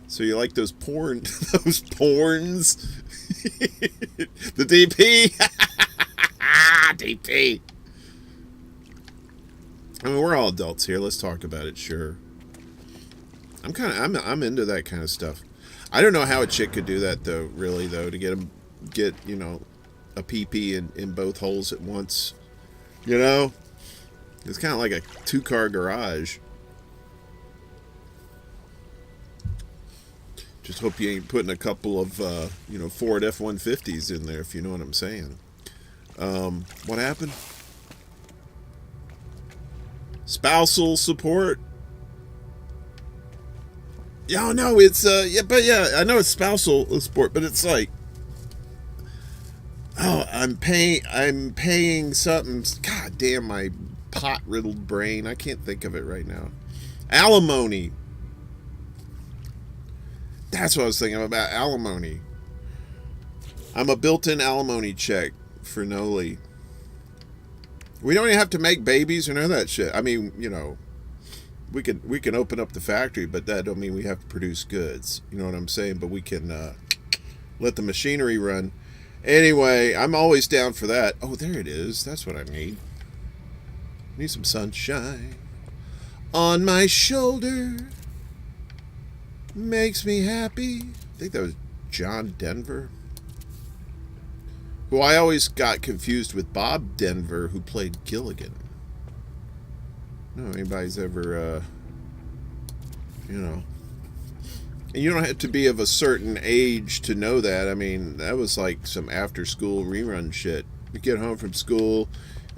So you like those those porns? The DP. DP. I mean, we're all adults here. Let's talk about it. Sure. I'm into that kind of stuff. I don't know how a chick could do that though. Really though, to get you know, a PP in both holes at once. You know, it's kind of like a 2-car garage. Just hope you ain't putting a couple of, you know, Ford F-150s in there, if you know what I'm saying. What happened? Spousal support? Yeah, no, it's, yeah, but yeah, I know it's spousal support, but it's like, oh, I'm paying something. God damn, my pot-riddled brain. I can't think of it right now. Alimony. That's what I was thinking about, alimony. I'm a built-in alimony check for Noli. We don't even have to make babies or none of that shit. I mean, you know, we can open up the factory, but that don't mean we have to produce goods. You know what I'm saying? But we can Let the machinery run. Anyway, I'm always down for that. Oh, there it is. That's what I need. Need some sunshine on my shoulder. Makes me happy. I think that was John Denver, who I always got confused with Bob Denver, who played Gilligan. No, anybody's ever, you know. And you don't have to be of a certain age to know that. I mean, that was like some after-school rerun shit. You'd get home from school,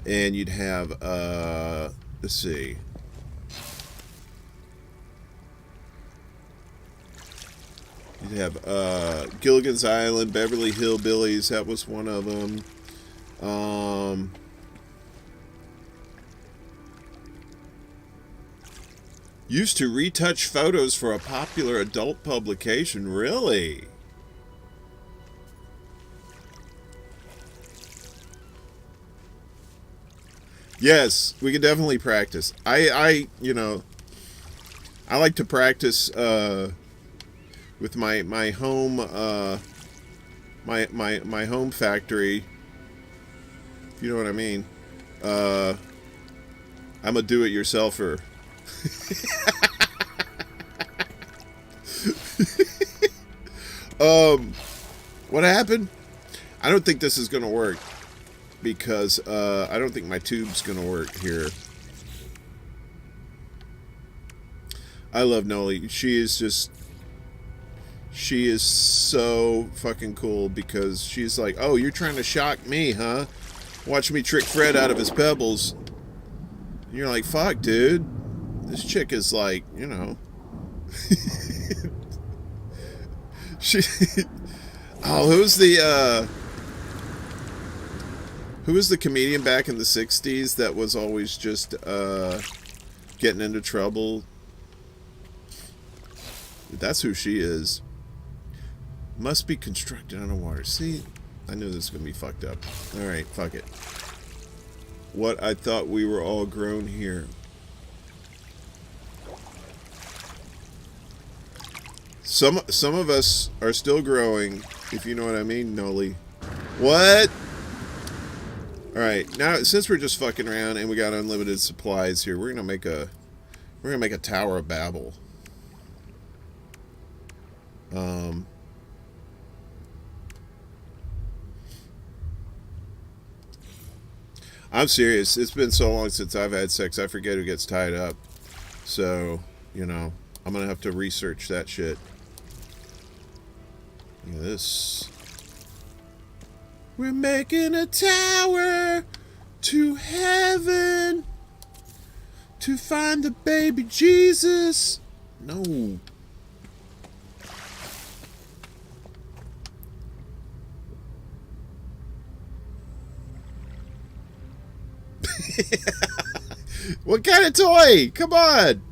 and you'd have, let's see. You'd have Gilligan's Island, Beverly Hillbillies. That was one of them. Used to retouch photos for a popular adult publication. Really? Yes, we can definitely practice. You know, I like to practice with my home my home factory. If you know what I mean. I'm a do-it-yourselfer. What happened? I don't think this is gonna work because I don't think my tube's gonna work here. I love Noli. She is so fucking cool because she's like, oh, you're trying to shock me, huh? Watch me trick Fred out of his pebbles. And you're like, fuck, dude. This chick is like, you know. She. Oh, who was the comedian back in the 60s that was always just getting into trouble? That's who she is. Must be constructed underwater. See, I knew this was going to be fucked up. Alright, fuck it. What I thought we were all grown here. Some of us are still growing, if you know what I mean, Noli. What? Alright, now since we're just fucking around and we got unlimited supplies here, we're gonna make a Tower of Babel. I'm serious. It's been so long since I've had sex, I forget who gets tied up. So, you know, I'm gonna have to research that shit. Look at this. We're making a tower to heaven to find the baby Jesus. No. What kind of toy? Come on.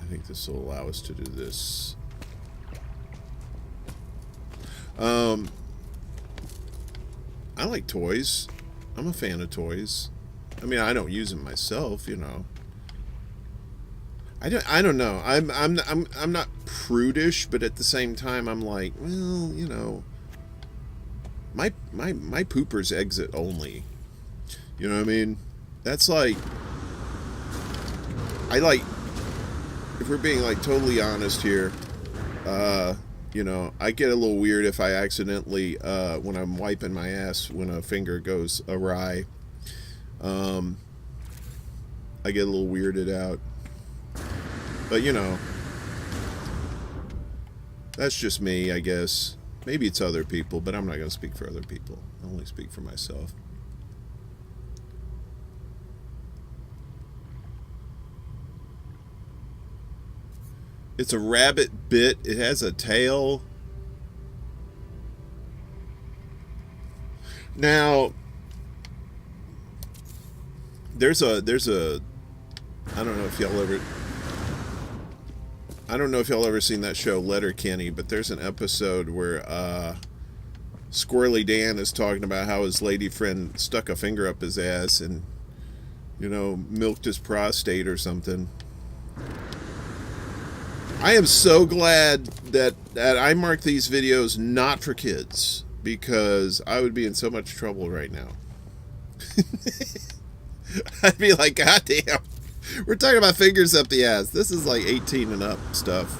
I think this will allow us to do this. I like toys. I'm a fan of toys. I mean, I don't use them myself, you know. I don't know. I'm not prudish, but at the same time I'm like, well, you know, my pooper's exit only. You know what I mean? That's like, I like, if we're being like totally honest here, you know, I get a little weird if I accidentally, when I'm wiping my ass, when a finger goes awry, I get a little weirded out. But, you know, that's just me, I guess. Maybe it's other people, but I'm not going to speak for other people. I only speak for myself. It's a rabbit bit. It has a tail. Now, there's a I don't know if y'all ever seen that show Letterkenny, but there's an episode where Squirrely Dan is talking about how his lady friend stuck a finger up his ass and, you know, milked his prostate or something. I am so glad that I mark these videos not for kids, because I would be in so much trouble right now. I'd be like, God damn, we're talking about fingers up the ass. This is like 18 and up stuff.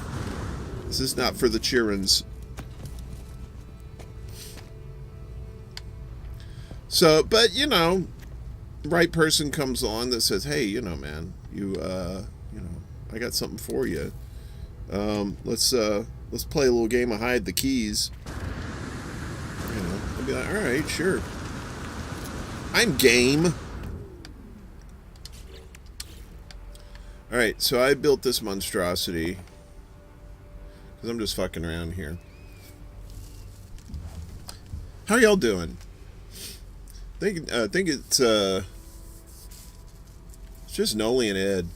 This is not for the childrens. So, but you know, right person comes along that says, hey, you know, man, you know, I got something for you. Let's play a little game of hide the keys. You know, I'd be like, all right, sure. I'm game. All right, so I built this monstrosity because I'm just fucking around here. How y'all doing? I think it's just Noli and Ed.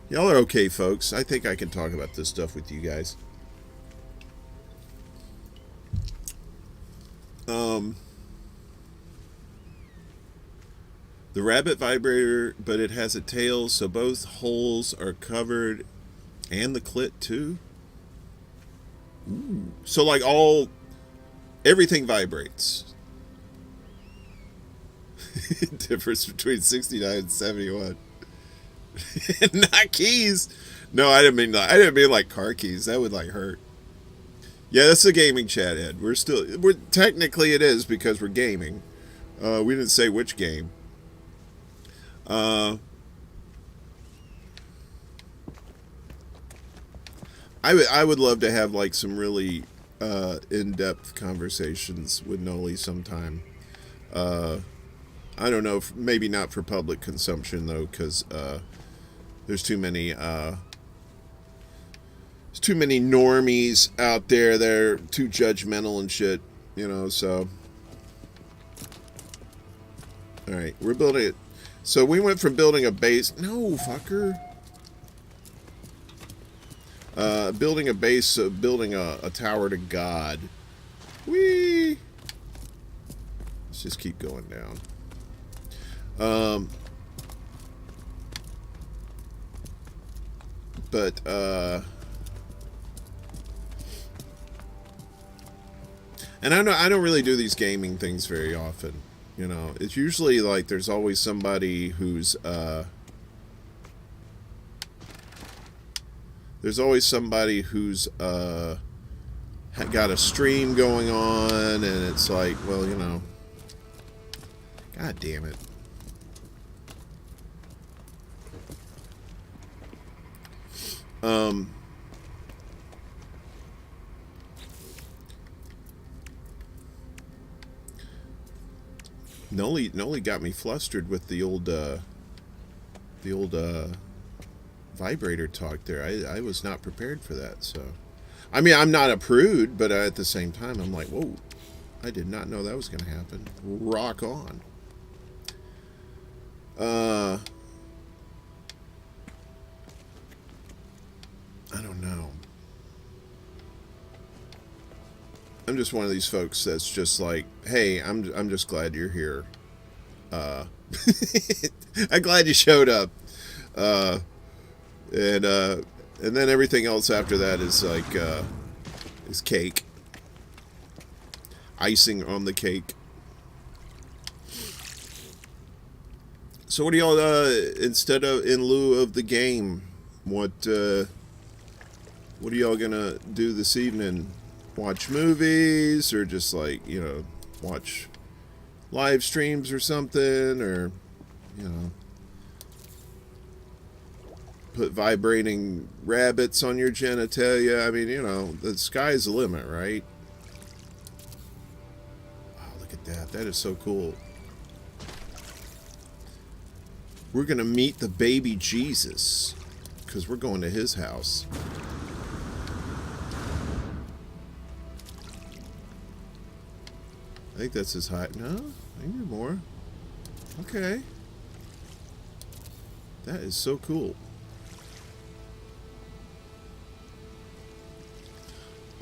Y'all are okay, folks. I think I can talk about this stuff with you guys. The rabbit vibrator, but it has a tail, so both holes are covered, and the clit too. Ooh. So like everything vibrates. Difference between 69 and 71. Not keys. No, I didn't mean like car keys. That would like hurt. Yeah, that's a gaming chat, Ed. We're technically it is because we're gaming. We didn't say which game. I would love to have like some really in-depth conversations with Noli sometime. I don't know, maybe not for public consumption though, because there's too many normies out there. They're too judgmental and shit, you know. So, all right, we're building it. So we went from building a base. No, fucker. Building a base, building a tower to God. Whee! Let's just keep going down. But and I don't really do these gaming things very often. You know, it's usually like there's always somebody who's got a stream going on, and it's like, well, you know, God damn it. Noli got me flustered with the old vibrator talk there. I was not prepared for that. So, I mean, I'm not a prude, but at the same time, I'm like, whoa, I did not know that was going to happen. Rock on. I don't know. I'm just one of these folks that's just like, hey, I'm just glad you're here. I'm glad you showed up. And then everything else after that is like is cake. Icing on the cake. So what do y'all instead of in lieu of the game, what are y'all gonna do this evening? Watch movies, or just like, you know, watch live streams or something, or, you know, put vibrating rabbits on your genitalia? I mean, you know, the sky's the limit, right? Oh, look at that. That is so cool. We're gonna meet the baby Jesus, because we're going to his house. I think that's his height. No, I think you're more. Okay. That is so cool.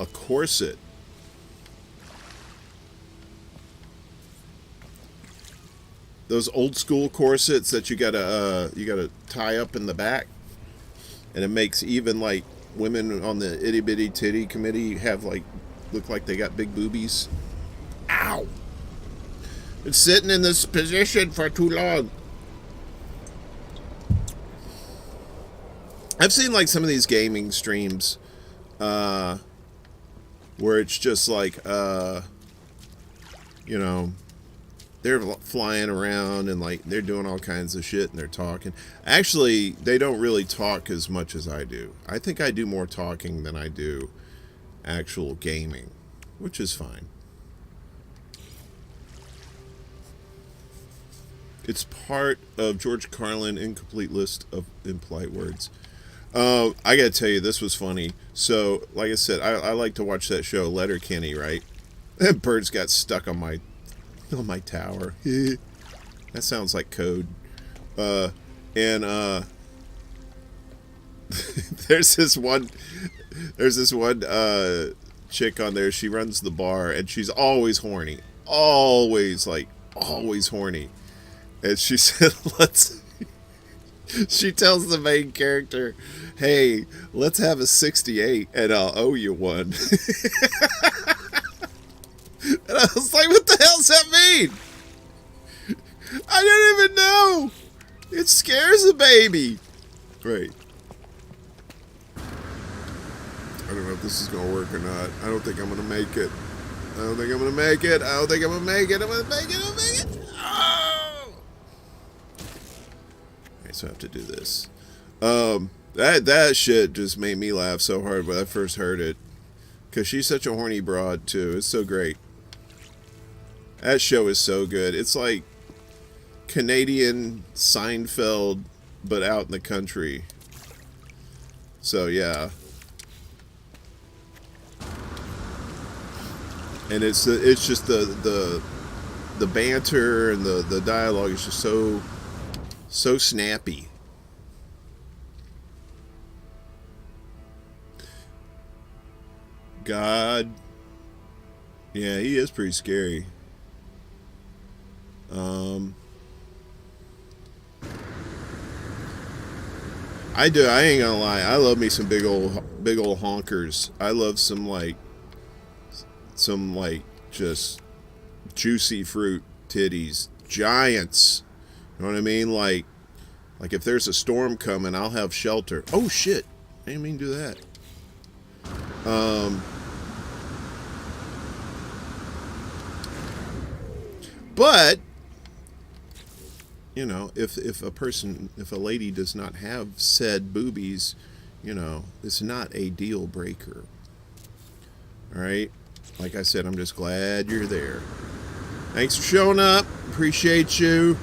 A corset. Those old school corsets that you gotta tie up in the back. and it makes even like women on the itty bitty titty committee have like look like they got big boobies. Ow! Been sitting in this position for too long. I've seen like some of these gaming streams where it's just like you know, they're flying around and like they're doing all kinds of shit and they're talking. Actually, they don't really talk as much as I do. I think I do more talking than I do actual gaming, which is fine. It's part of George Carlin incomplete list of impolite words. I gotta tell you, this was funny. So, like I said, I like to watch that show, Letterkenny, right? That bird's got stuck on my tower. That sounds like code. And there's this one chick on there. She runs the bar, and she's always horny, always horny. And she said, she tells the main character, hey, let's have a 68 and I'll owe you one. And I was like, what the hell does that mean? I didn't even know. It scares a baby. Right. I don't know if this is going to work or not. I don't think I'm going to make it. I don't think I'm going to make it. I'm going to make it. Oh! Okay, so I have to do this. That shit just made me laugh so hard when I first heard it. Because she's such a horny broad, too. It's so great. That show is so good. It's like Canadian Seinfeld, but out in the country. So, yeah. And it's just the banter and the dialogue is just so snappy. God. Yeah, he is pretty scary. I ain't gonna lie. I love me some big old honkers. I love some just juicy fruit titties, giants. You know what I mean? Like if there's a storm coming, I'll have shelter. Oh shit! I didn't mean to do that. But you know, if a lady does not have said boobies, you know, it's not a deal breaker. All right. Like I said, I'm just glad you're there. Thanks for showing up. Appreciate you.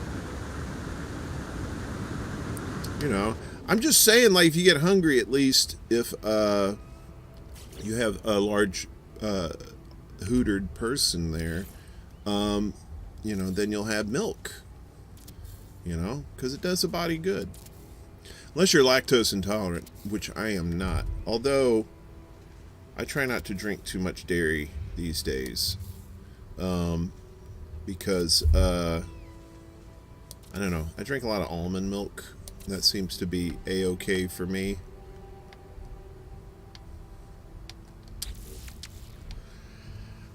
You know, I'm just saying, like, if you get hungry, at least if you have a large hootered person there, you know, then you'll have milk. You know, because it does the body good. Unless you're lactose intolerant, which I am not. Although I try not to drink too much dairy these days, because I don't know. I drink a lot of almond milk. That seems to be a-okay for me.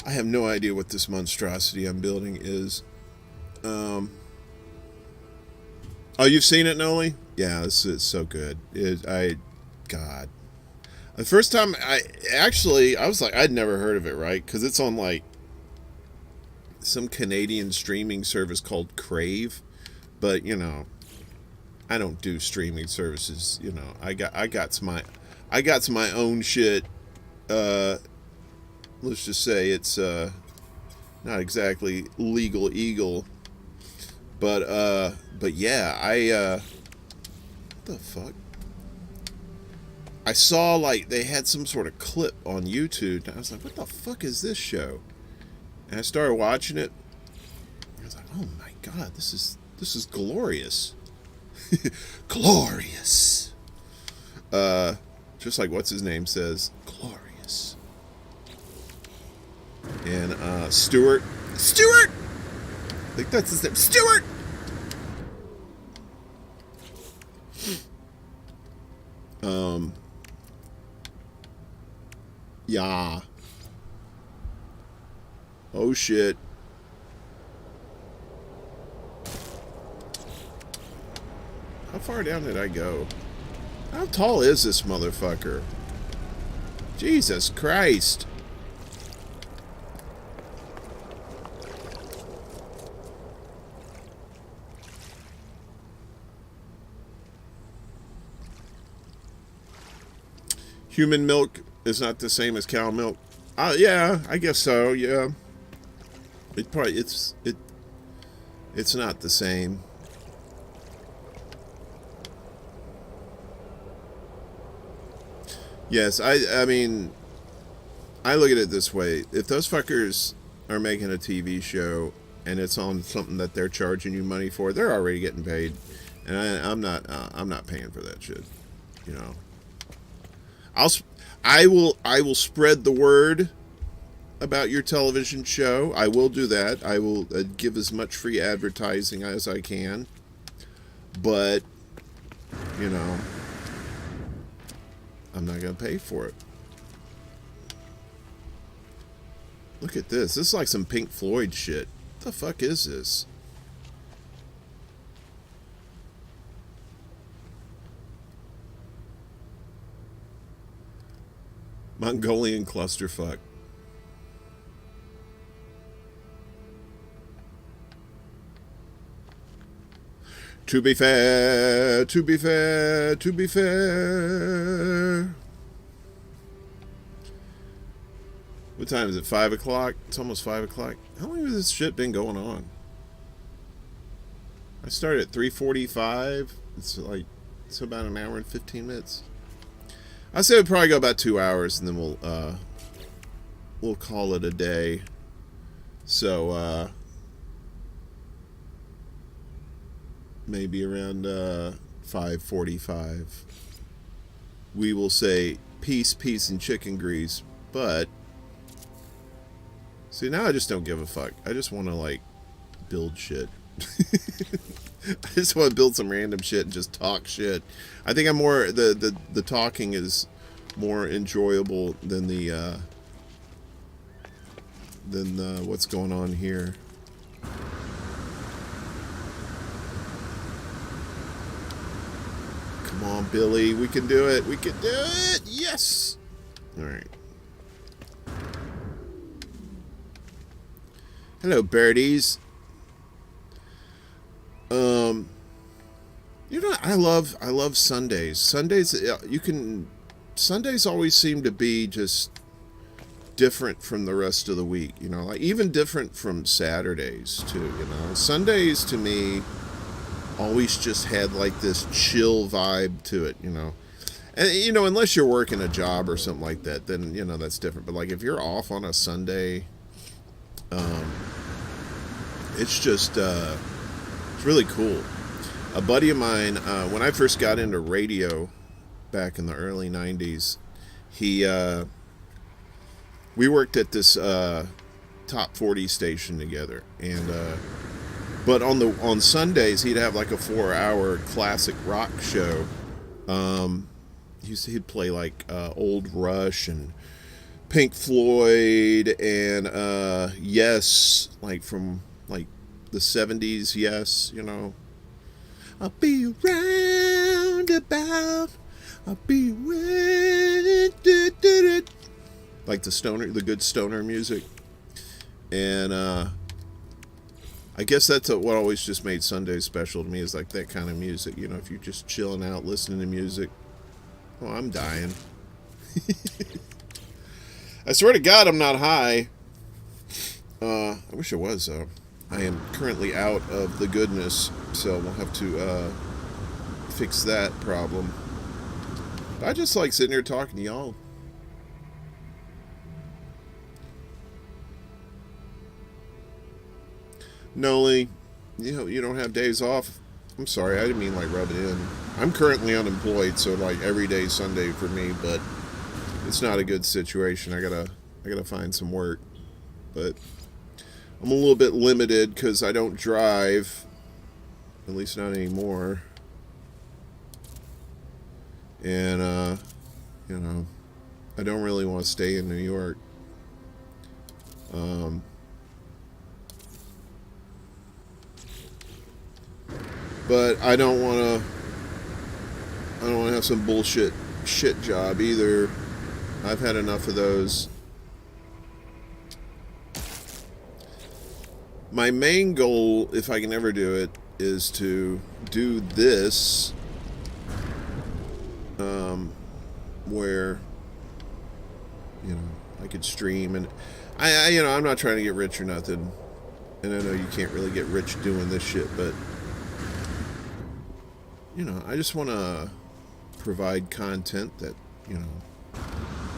I have no idea what this monstrosity I'm building is. Oh, you've seen it, Noli? Yeah, this is so good. God. The first time I was like, I'd never heard of it, right? Because it's on like some Canadian streaming service called Crave, but you know, I don't do streaming services. You know, I got my own shit. Let's just say it's not exactly legal eagle, but yeah, what the fuck? I saw, like, they had some sort of clip on YouTube, and I was like, what the fuck is this show? And I started watching it. I was like, oh my god, this is glorious. Glorious. Just like what's his name says, glorious. And Stewart. I think that's his name. Stewart. Yeah. Oh shit. How far down did I go? How tall is this motherfucker? Jesus Christ. Human milk is not the same as cow milk. Yeah, I guess so. Yeah, it's not the same. Yes, I mean, I look at it this way: if those fuckers are making a TV show and it's on something that they're charging you money for, they're already getting paid, and I'm not paying for that shit. You know. I will spread the word about your television show. I will do that. I will give as much free advertising as I can. But, you know, I'm not going to pay for it. Look at this. This is like some Pink Floyd shit. What the fuck is this? Mongolian clusterfuck. To be fair, to be fair, to be fair. What time is it? 5 o'clock? It's almost 5 o'clock. How long has this shit been going on? I started at 3:45. It's about an hour and 15 minutes. I say we'll probably go about 2 hours, and then we'll call it a day. So maybe around 5:45, we will say peace, and chicken grease. But see, now I just don't give a fuck. I just want to like build shit. I just want to build some random shit and just talk shit. I think I'm more the talking is more enjoyable than the what's going on here. Come on, Billy, we can do it. We can do it. Yes. All right. Hello, birdies. You know, I love Sundays. Sundays always seem to be just different from the rest of the week, you know, like even different from Saturdays too, you know. Sundays to me always just had like this chill vibe to it, you know. And you know, unless you're working a job or something like that, then you know that's different. But like if you're off on a Sunday, it's just it's really cool. A buddy of mine, when I first got into radio back in the early 90s, we worked at this top 40 station together, and but on Sundays he'd have like a 4-hour classic rock show. He'd play like old Rush and Pink Floyd and Yes, like from like the 70s. Yes, you know. I'll be around about. I'll be with like the good stoner music, and I guess that's what always just made Sundays special to me, is like that kind of music. You know, if you're just chilling out, listening to music. Oh, I'm dying. I swear to God, I'm not high. I wish I was, though. I am currently out of the goodness, so we'll have to fix that problem. I just like sitting here talking to y'all. Noli, you don't have days off. I'm sorry, I didn't mean like rub it in. I'm currently unemployed, so like every day is Sunday for me, but it's not a good situation. I gotta find some work, but I'm a little bit limited because I don't drive, at least not anymore. And you know, I don't really want to stay in New York. Um, but I don't want to. I don't want to have some bullshit shit job either. I've had enough of those. My main goal, if I can ever do it, is to do this, where, you know, I could stream, and I'm not trying to get rich or nothing, and I know you can't really get rich doing this shit, but, I just want to provide content that,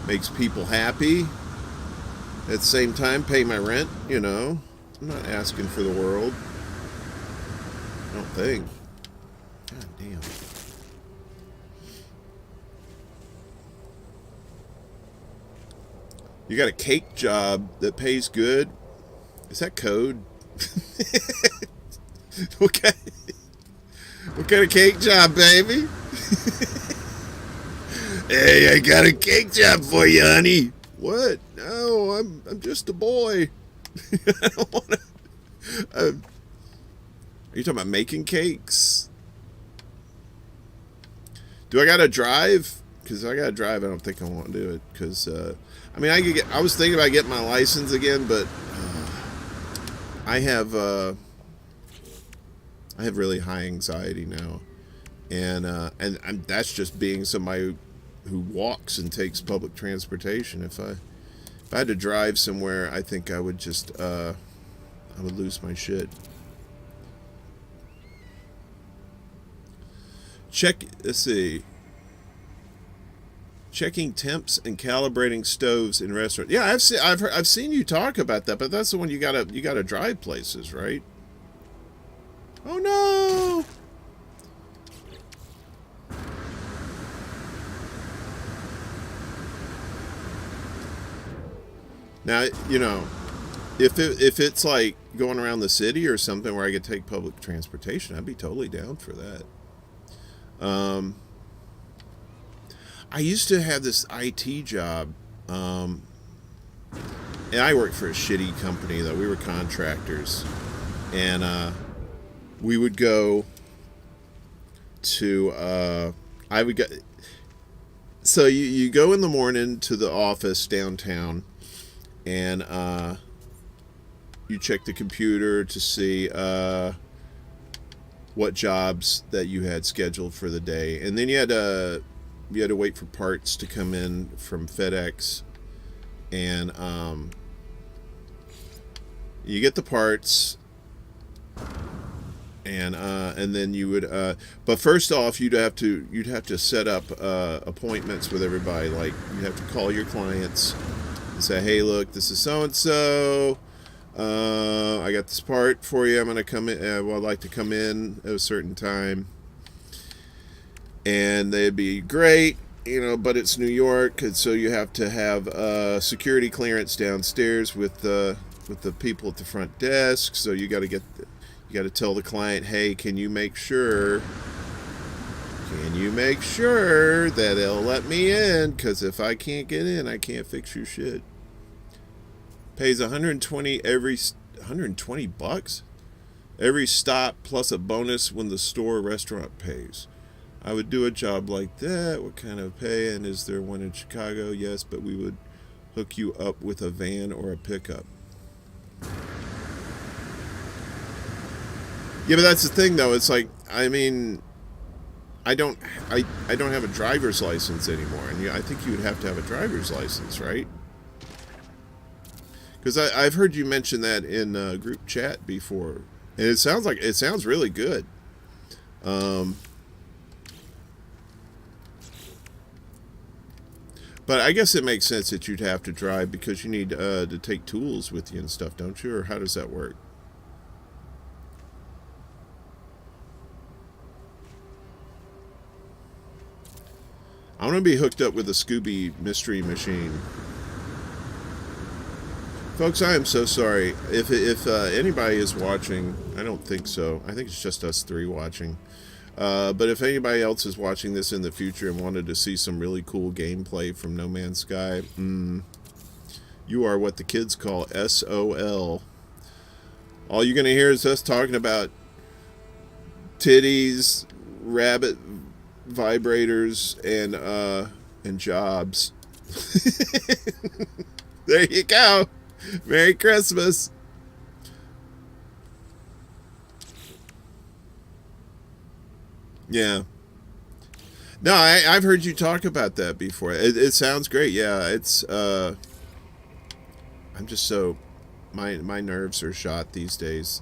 makes people happy. At the same time, pay my rent, I'm not asking for the world. I don't think. God damn. You got a cake job that pays good? Is that code? what kind of cake job, baby? Hey, I got a cake job for you, honey. What? No, I'm just a boy. I don't want to. Are you talking about making cakes? Do I gotta drive? Because I gotta drive. I don't think I want to do it. Because I was thinking about getting my license again, but I have really high anxiety now, and that's just being somebody who walks and takes public transportation. If I had to drive somewhere, I think I would just I would lose my shit. Let's see. Checking temps and calibrating stoves in restaurants. Yeah, I've seen you talk about that, but that's the one you gotta drive places, right? Oh no! Now, if it's like going around the city or something where I could take public transportation, I'd be totally down for that. I used to have this IT job, and I worked for a shitty company, though. We were contractors, and we would go to, I would go, so you go in the morning to the office downtown, and you check the computer to see what jobs that you had scheduled for the day, and then you had to wait for parts to come in from FedEx, and you get the parts, and then you would but first off you'd have to set up appointments with everybody. Like, you'd have to call your clients and say, hey, look, this is so and so. I got this part for you. I'm going to come in. I'd like to come in at a certain time. And they'd be great, but it's New York, and so you have to have security clearance downstairs with the people at the front desk. So you got to tell the client, hey, can you make sure that they'll let me in? Because if I can't get in, I can't fix your shit. Pays $120 every stop, plus a bonus when the store or restaurant pays. I would do a job like that. What kind of pay? And is there one in Chicago? Yes, but we would hook you up with a van or a pickup. Yeah, but that's the thing, though. It's like, I don't have a driver's license anymore, and I think you would have to have a driver's license, right? Because I've heard you mention that in group chat before, and it sounds really good. But I guess it makes sense that you'd have to drive because you need to take tools with you and stuff, don't you? Or how does that work? I want to be hooked up with a Scooby mystery machine. Folks, I am so sorry. If anybody is watching, I don't think so. I think it's just us three watching. But if anybody else is watching this in the future and wanted to see some really cool gameplay from No Man's Sky, you are what the kids call SOL. All you're going to hear is us talking about titties, rabbit vibrators, and jobs. There you go. Merry Christmas. Yeah. No, I've heard you talk about that before. It sounds great. Yeah, it's I'm just so my nerves are shot these days.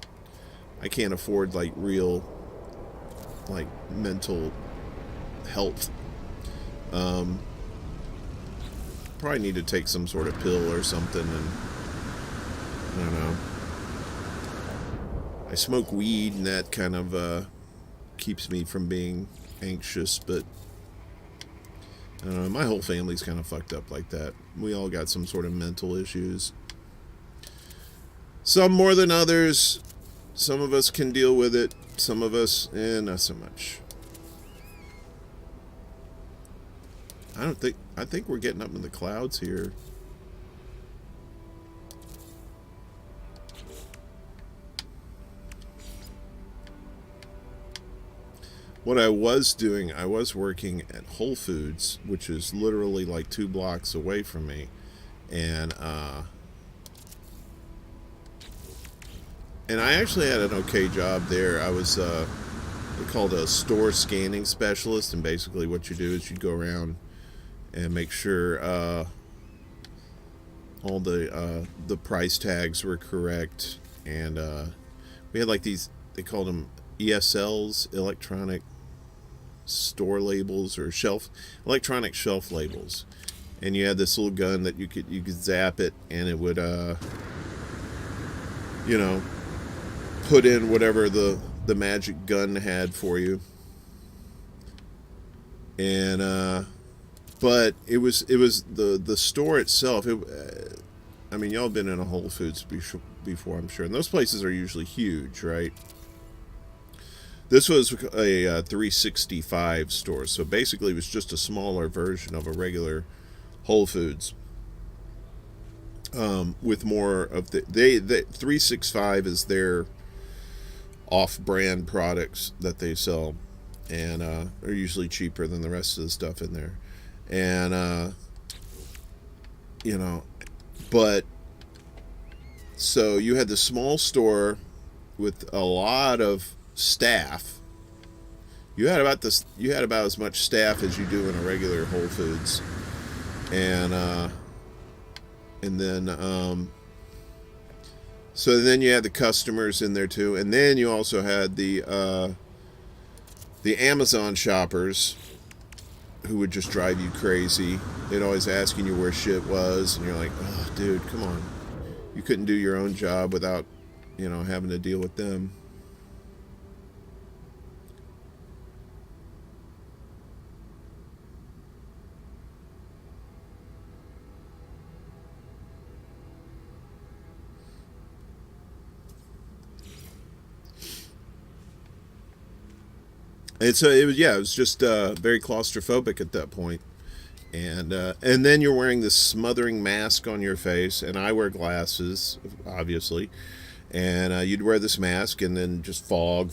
I can't afford like real like mental health. Probably need to take some sort of pill or something, and I don't know. I smoke weed and that kind of keeps me from being anxious, but I don't know, my whole family's kind of fucked up like that. We all got some sort of mental issues. Some more than others. Some of us can deal with it. Some of us, not so much. I think we're getting up in the clouds here. What I was doing, I was working at Whole Foods, which is literally like 2 blocks away from me. And I actually had an okay job there. I was they're called a store scanning specialist, and basically what you do is you go around and make sure all the price tags were correct, and we had like these, they called them ESLs, electronic store labels, or electronic shelf labels, and you had this little gun that you could zap it, and it would put in whatever the magic gun had for you. And but it was the store itself. I mean, y'all been in a Whole Foods before, I'm sure, and those places are usually huge, right? This was a 365 store, so basically it was just a smaller version of a regular Whole Foods, with more of the 365 is their off-brand products that they sell, and are usually cheaper than the rest of the stuff in there, and but so you had the small store with a lot of staff. You had about as much staff as you do in a regular Whole Foods, and then so then you had the customers in there too, and then you also had the Amazon shoppers who would just drive you crazy. They'd always asking you where shit was, and you're like, oh, dude, come on. You couldn't do your own job without, having to deal with them. And so it was just very claustrophobic at that point. And then you're wearing this smothering mask on your face, and I wear glasses, obviously, and you'd wear this mask, and then just fog,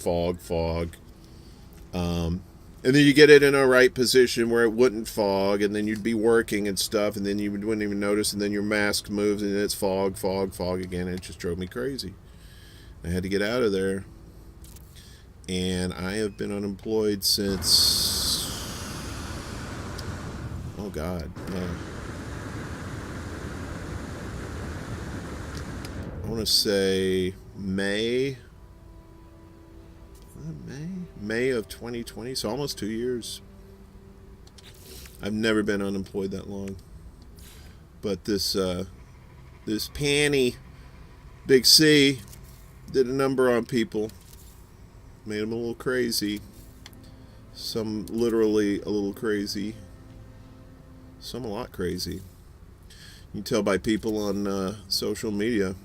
and then you get it in a right position where it wouldn't fog, and then you'd be working and stuff, and then you wouldn't even notice, and then your mask moves, and it's fog again, and it just drove me crazy. I had to get out of there, and I have been unemployed since, oh God, I want to say May of 2020, so almost 2 years. I've never been unemployed that long, but this panty, Big C, did a number on people, made them a little crazy. Some literally a little crazy, some a lot crazy. You can tell by people on social media.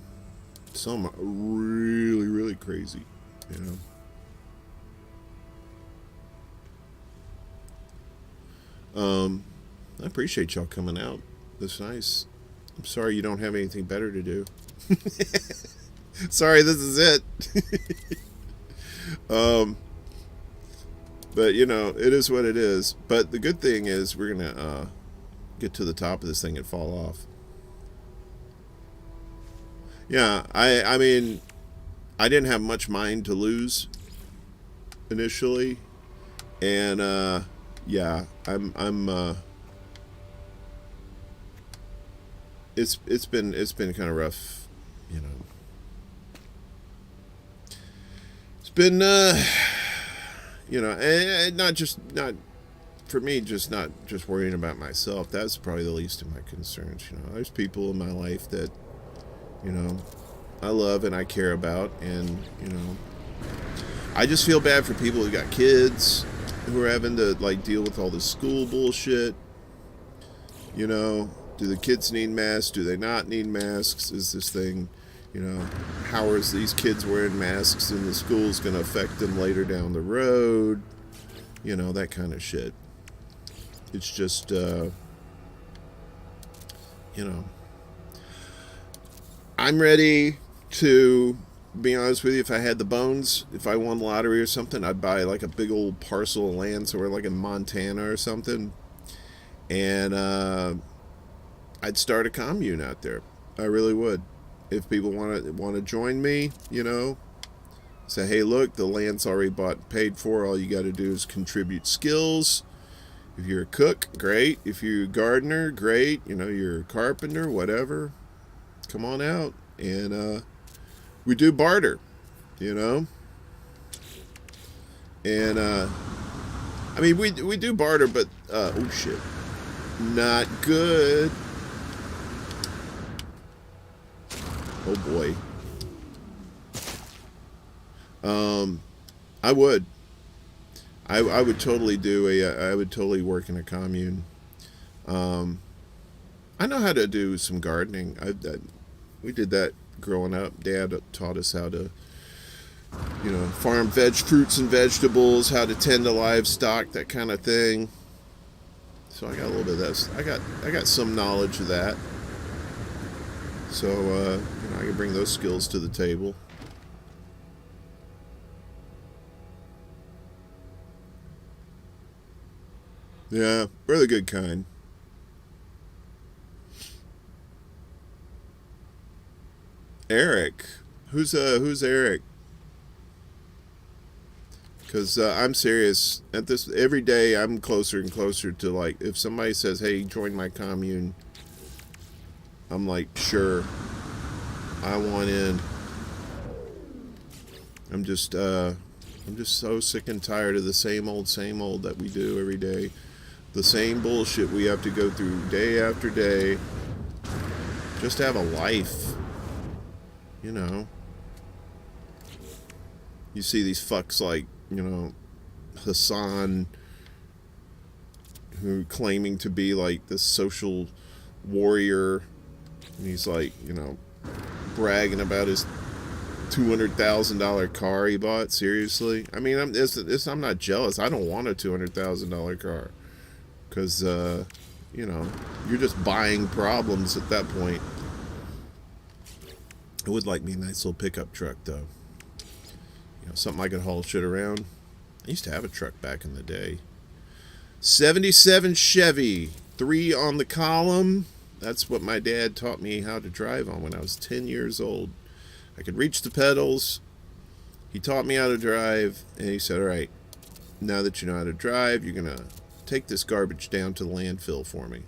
Some are really, really crazy, I appreciate y'all coming out. That's nice. I'm sorry you don't have anything better to do. Sorry, this is it. um, but you know, it is what it is. But the good thing is we're gonna get to the top of this thing and fall off. Yeah, I mean, I didn't have much mind to lose initially, and yeah, I'm it's been kind of rough, you know. It's been you know, and not for me, just not just worrying about myself. That's probably the least of my concerns. You know, there's people in my life that, you know, I love and I care about, and you know, I just feel bad for people who got kids who are having to like deal with all this school bullshit. You know, do the kids need masks? Do they not need masks? Is this thing, you know, how are these kids wearing masks in the schools going to affect them later down the road? You know, that kind of shit. It's just, you know, I'm ready to be honest with you. If I had the bones, if I won the lottery or something, I'd buy like a big old parcel of land somewhere like in Montana or something, and I'd start a commune out there. I really would. If people want to join me, you know, say, hey, look, the land's already bought and paid for. All you got to do is contribute skills. If you're a cook, great. If you're a gardener, great. You know, you're a carpenter, whatever. Come on out, and we do barter, you know. And I mean, we do barter, but oh shit, not good. Oh boy. I would. I would totally do I would totally work in a commune. I know how to do some gardening. We did that growing up. Dad taught us how to, you know, farm fruits and vegetables, how to tend to livestock, that kind of thing. So I got a little bit of that. I got some knowledge of that. So you know, I can bring those skills to the table. Yeah, we're the good kind. Eric, who's Eric? Because I'm serious. At this, every day I'm closer and closer to, like, if somebody says, "Hey, join my commune," I'm like, sure, I want in. I'm just so sick and tired of the same old that we do every day. The same bullshit we have to go through day after day just to have a life. You know, you see these fucks like, you know, Hassan, who claiming to be like this social warrior, and he's like, you know, bragging about his $200,000 car he bought. Seriously, I mean, I'm not jealous. I don't want a $200,000 car, because you know, you're just buying problems at that point. I would like me a nice little pickup truck, though. You know, something I could haul shit around. I used to have a truck back in the day. 77 Chevy, 3 on the column. That's what my dad taught me how to drive on when I was 10 years old. I could reach the pedals. He taught me how to drive, and he said, all right, now that you know how to drive, you're going to take this garbage down to the landfill for me.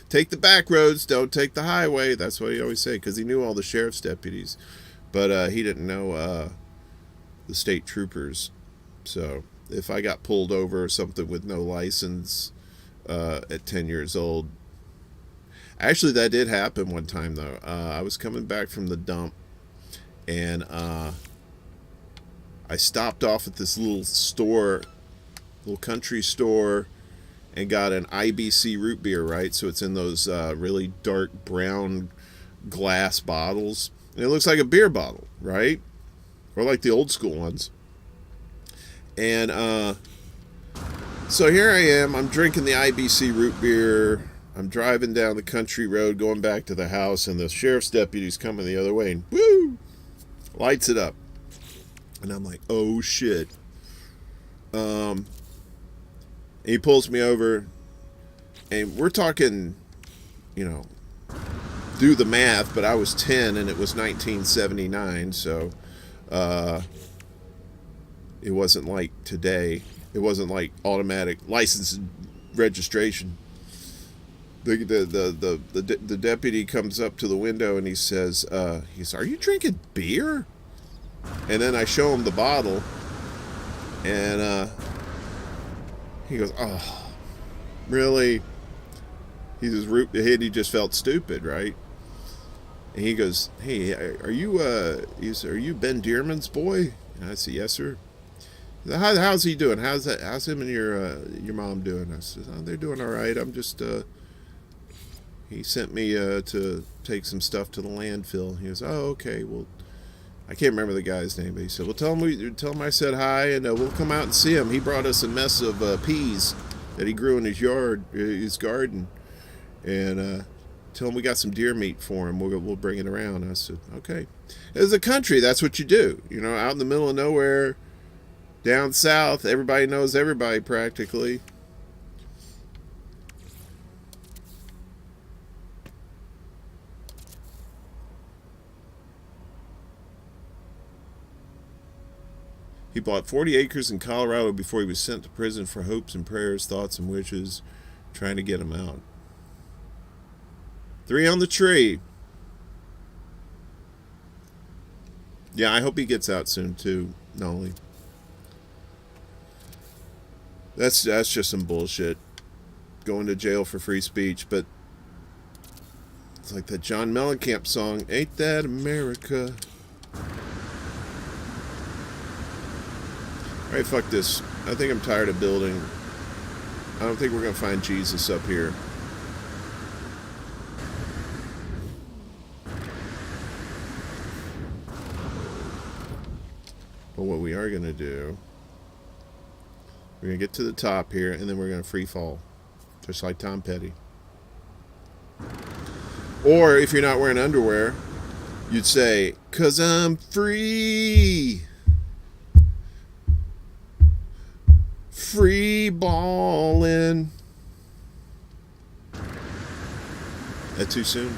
Take the back roads, don't take the highway. That's what he always said, because he knew all the sheriff's deputies. But he didn't know the state troopers. So if I got pulled over or something with no license at 10 years old. Actually, that did happen one time, though. I was coming back from the dump, and I stopped off at this little store, little country store, and got an IBC root beer, right? So it's in those really dark brown glass bottles. And it looks like a beer bottle, right? Or like the old school ones. And So here I am. I'm drinking the IBC root beer. I'm driving down the country road going back to the house, and the sheriff's deputy's coming the other way, and woo! Lights it up. And I'm like, oh shit. He pulls me over, and we're talking, you know, do the math, but I was 10 and it was 1979, so it wasn't like today. It wasn't like automatic license and registration. The deputy comes up to the window and he says, "Are you drinking beer?" And then I show him the bottle, and he goes, "Oh, really?" He just felt stupid, right? And he goes, "Hey, are you Ben Dearman's boy?" And I said, "Yes, sir." How's he doing? How's him and your mom doing? I said, "Oh, they're doing all right. I'm just he sent me to take some stuff to the landfill." He goes, "Oh, okay. Well, I can't remember the guy's name, but he said, well, tell him I said hi, and we'll come out and see him. He brought us a mess of peas that he grew in his garden, and tell him we got some deer meat for him. We'll bring it around." I said, okay. As a country, that's what you do. Out in the middle of nowhere, down south, everybody knows everybody practically. He bought 40 acres in Colorado before he was sent to prison for hopes and prayers, thoughts and wishes, trying to get him out. 3 on the tree. Yeah, I hope he gets out soon too, Nolly. That's just some bullshit. Going to jail for free speech, but it's like that John Mellencamp song, "Ain't That America?" Alright, fuck this. I think I'm tired of building. I don't think we're going to find Jesus up here. But what we are going to do, we're going to get to the top here, and then we're going to free fall. Just like Tom Petty. Or, if you're not wearing underwear, you'd say, "'Cause I'm free. Free ballin'." That too soon?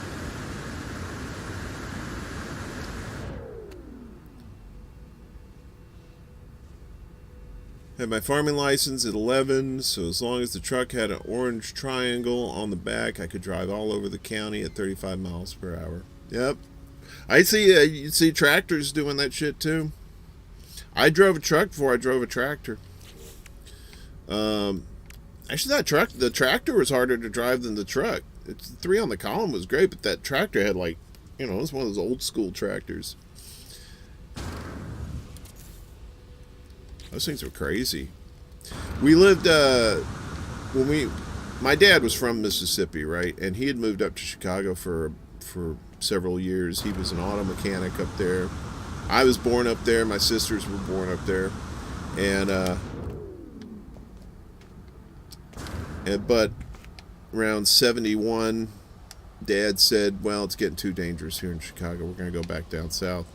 Had my farming license at 11, so as long as the truck had an orange triangle on the back, I could drive all over the county at 35 miles per hour. Yep. You'd see tractors doing that shit too. I drove a truck before I drove a tractor. Actually, the tractor was harder to drive than the truck. It's 3 on the column was great, but that tractor had it was one of those old school tractors. Those things were crazy. We lived my dad was from Mississippi, right? And he had moved up to Chicago for several years. He was an auto mechanic up there. I was born up there. My sisters were born up there, but around 71, Dad said, "Well, it's getting too dangerous here in Chicago. We're going to go back down south."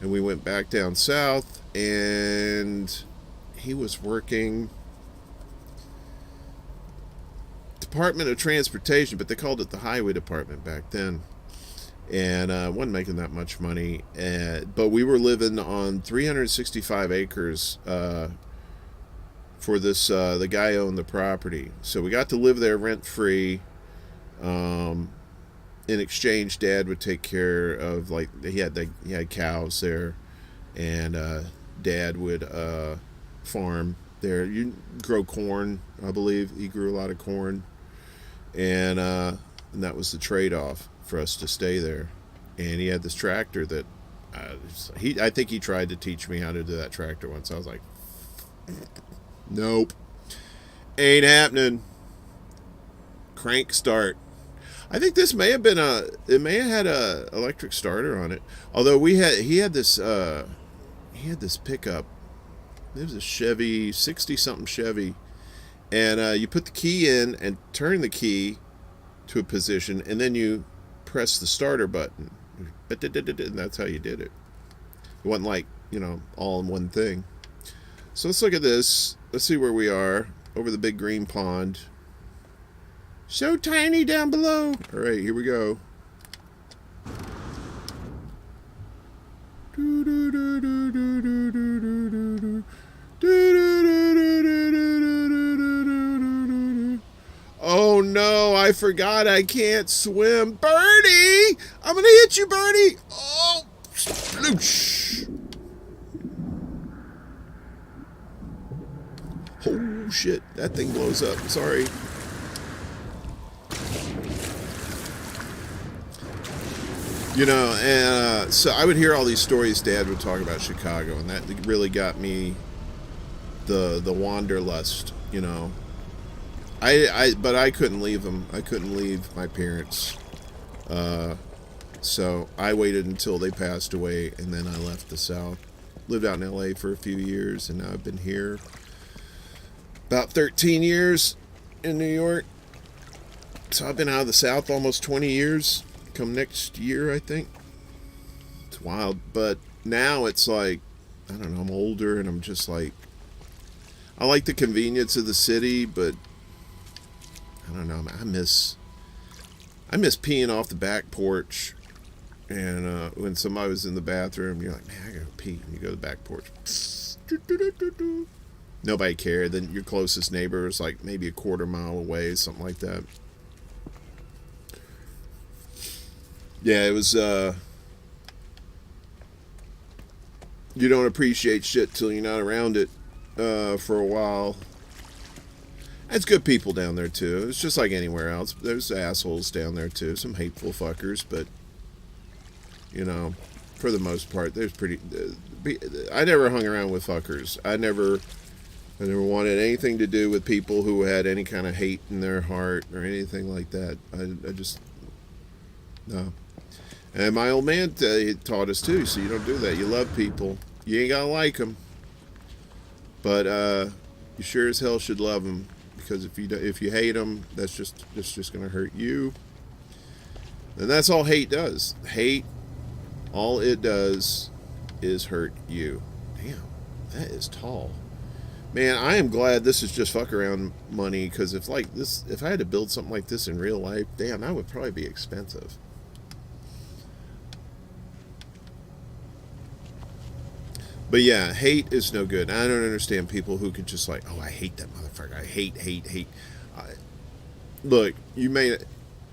And we went back down south, and he was working Department of Transportation, but they called it the Highway Department back then. And wasn't making that much money. But we were living on 365 acres for this. The guy owned the property, so we got to live there rent free. In exchange, Dad would take care of he had cows there, and Dad would farm there. You grow corn, I believe. He grew a lot of corn, and that was the trade-off for us to stay there. And he had this tractor that I think he tried to teach me how to do that tractor once. I was like, nope, ain't happening. Crank start. I think this may have had a electric starter on it. Although he had this pickup It was a Chevy, 60-something Chevy. And you put the key in and turn the key to a position, and then you press the starter button. And that's how you did it. It wasn't like, all in one thing. So let's look at this. Let's see where we are over the big green pond. So tiny down below. All right, here we go. Oh no, I forgot I can't swim. Birdie! I'm gonna hit you, Birdie! Oh, sploosh. Oh shit, that thing blows up. Sorry. And so I would hear all these stories Dad would talk about Chicago, and that really got me the wanderlust, But I couldn't leave them. I couldn't leave my parents. So I waited until they passed away, and then I left the South. Lived out in L.A. for a few years, and now I've been here about 13 years in New York. So I've been out of the South almost 20 years. Come next year, I think. It's wild. But now it's like, I don't know, I'm older, and I'm just like, I like the convenience of the city, but I don't know, I miss peeing off the back porch. And when somebody was in the bathroom, you're like, man, I gotta pee. And you go to the back porch. Nobody cared. Then your closest neighbor was like maybe a quarter mile away, something like that. Yeah, it was, you don't appreciate shit till you're not around it for a while. There's good people down there, too. It's just like anywhere else. There's assholes down there, too. Some hateful fuckers, but, for the most part, there's pretty... I never hung around with fuckers. I never wanted anything to do with people who had any kind of hate in their heart or anything like that. I just... No. And my old man taught us, too, so you don't do that. You love people. You ain't gotta like them. But you sure as hell should love them. Because if you hate them, that's just going to hurt you. And that's all hate does. Hate, all it does is hurt you. Damn, that is tall. Man, I am glad this is just fuck around money, because if I had to build something like this in real life, damn, that would probably be expensive. But yeah, hate is no good. I don't understand people who could just like, oh, I hate that motherfucker. I hate. Look, you may.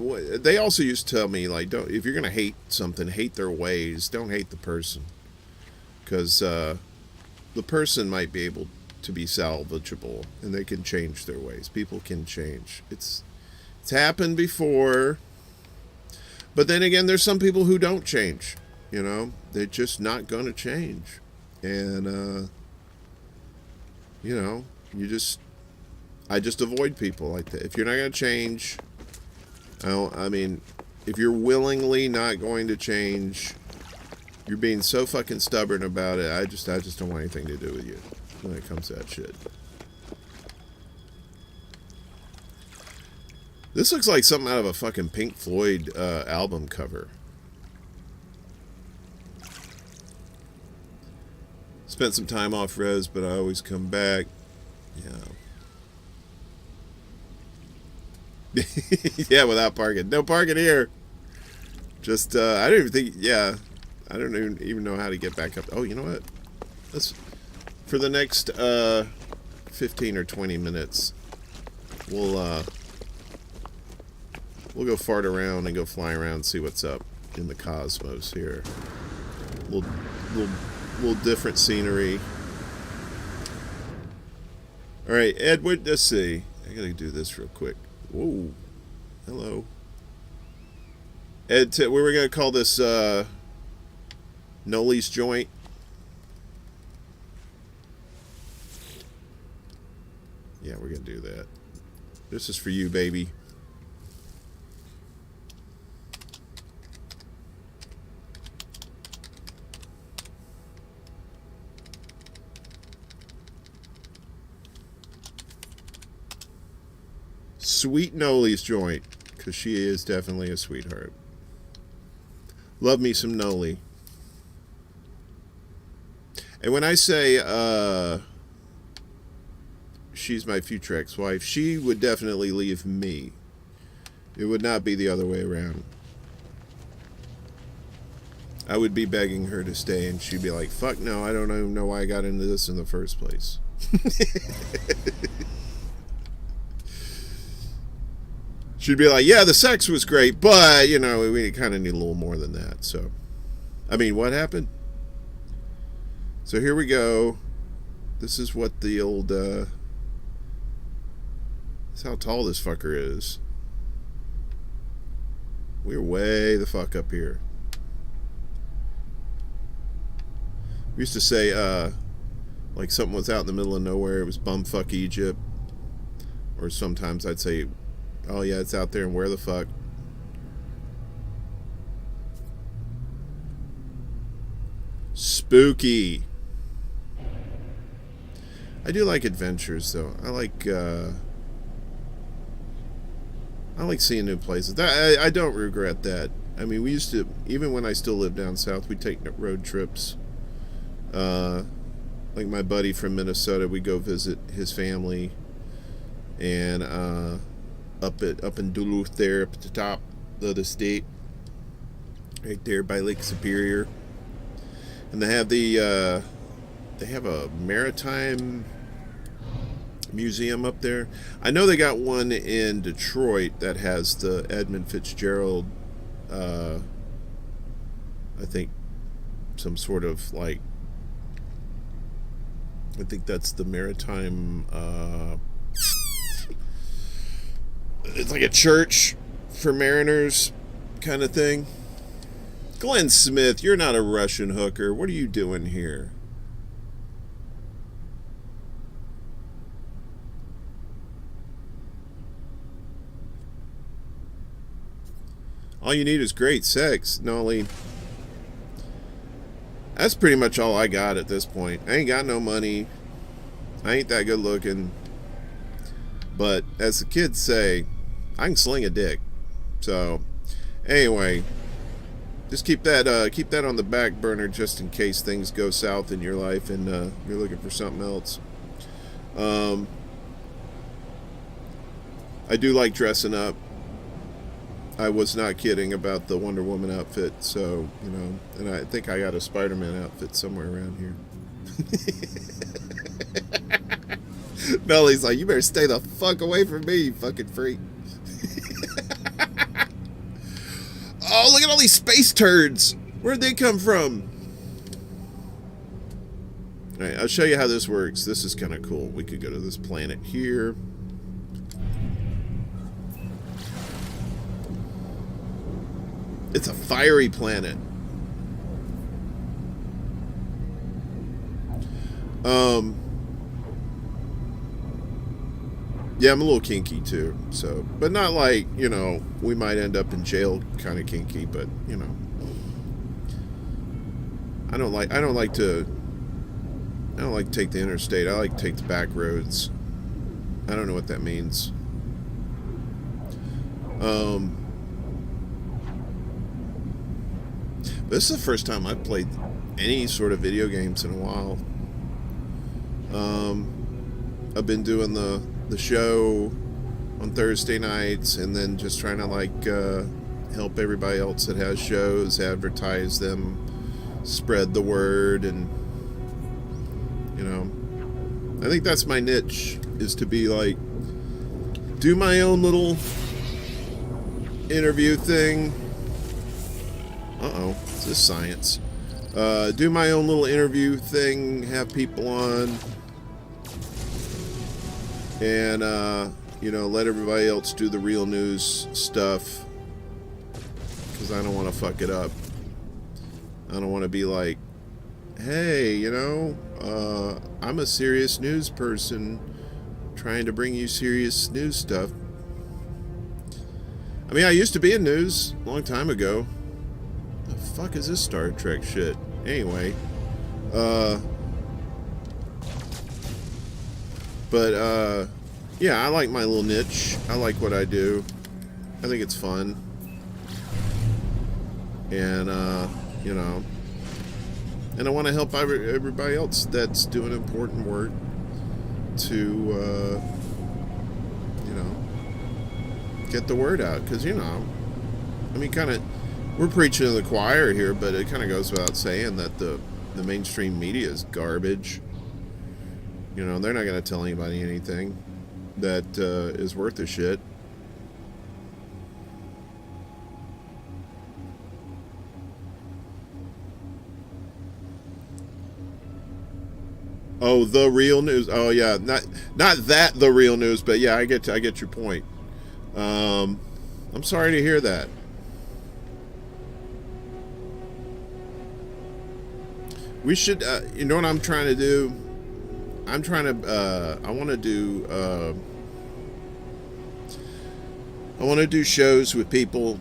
They also used to tell me, like, don't, if you're gonna hate something, hate their ways. Don't hate the person, because the person might be able to be salvageable, and they can change their ways. People can change. It's happened before. But then again, there's some people who don't change. They're just not gonna change. And, I just avoid people like that. If you're not going to change, if you're willingly not going to change, you're being so fucking stubborn about it. I just don't want anything to do with you when it comes to that shit. This looks like something out of a fucking Pink Floyd album cover. Spent some time off res, but I always come back. Yeah. Yeah, without parking. No parking here. Just, I don't even think, I don't even know how to get back up. Oh, you know what? For the next 15 or 20 minutes, we'll go fart around and go fly around and see what's up in the cosmos here. Little different scenery. Alright, Edward, let's see. I gotta do this real quick. Whoa. Hello. Ed, we were gonna call this Noli's Joint. Yeah, we're gonna do that. This is for you, baby. Sweet Noli's joint, because she is definitely a sweetheart. Love me some Noli. And when I say she's my future ex-wife, she would definitely leave me. It would not be the other way around. I would be begging her to stay, and she'd be like, fuck no, I don't even know why I got into this in the first place. She'd be like, yeah, the sex was great, but, you know, we kind of need a little more than that. So, I mean, what happened? So here we go. This is what the old, this is how tall this fucker is. We're way the fuck up here. We used to say, like something was out in the middle of nowhere, it was bumfuck Egypt. Or sometimes I'd say, oh yeah, it's out there, and where the fuck? Spooky. I do like adventures, though. I like seeing new places. I don't regret that. I mean, we used to, even when I still lived down south, we'd take road trips. Like my buddy from Minnesota, we go visit his family, and up in Duluth there, up at the top of the state, right there by Lake Superior, and they have a maritime museum up there. I know they got one in Detroit that has the Edmund Fitzgerald, I think some sort of like, I think that's the maritime, it's like a church for mariners kind of thing. Glenn Smith, you're not a Russian hooker. What are you doing here? All you need is great sex, Nolly. That's pretty much all I got at this point. I ain't got no money. I ain't that good looking. But as the kids say, I can sling a dick. So, anyway, just keep that on the back burner just in case things go south in your life and you're looking for something else. I do like dressing up. I was not kidding about the Wonder Woman outfit, so, you know, and I think I got a Spider-Man outfit somewhere around here. Nelly's like, you better stay the fuck away from me, you fucking freak. Oh, look at all these space turds. Where'd they come from? Alright, I'll show you how this works. This is kind of cool. We could go to this planet here. It's a fiery planet. Yeah, I'm a little kinky too, so, but not like, you know, we might end up in jail kind of kinky, but, you know, I don't like to take the interstate. I like to take the back roads. I don't know what that means. This is the first time I've played any sort of video games in a while. I've been doing the show on Thursday nights, and then just trying to like help everybody else that has shows, advertise them, spread the word, and you know, I think that's my niche, is to be like, do my own little interview thing. Is this science? Do my own little interview thing, have people on, and you know, let everybody else do the real news stuff, because I don't want to fuck it up. I don't want to be like, hey, you know, I'm a serious news person trying to bring you serious news stuff. I mean, I used to be in news a long time ago. The fuck is this Star Trek shit? Anyway, Yeah, I like my little niche. I like what I do. I think it's fun. And, you know, and I want to help everybody else that's doing important work to, you know, get the word out. Because, you know, I mean, kind of, we're preaching to the choir here, but it kind of goes without saying that the mainstream media is garbage. You know, they're not going to tell anybody anything that is worth a shit. Oh, the real news. Oh yeah, not that the real news, but yeah, I get your point. I'm sorry to hear that. We should, you know what I'm trying to do? I'm trying to, I want to do, shows with people,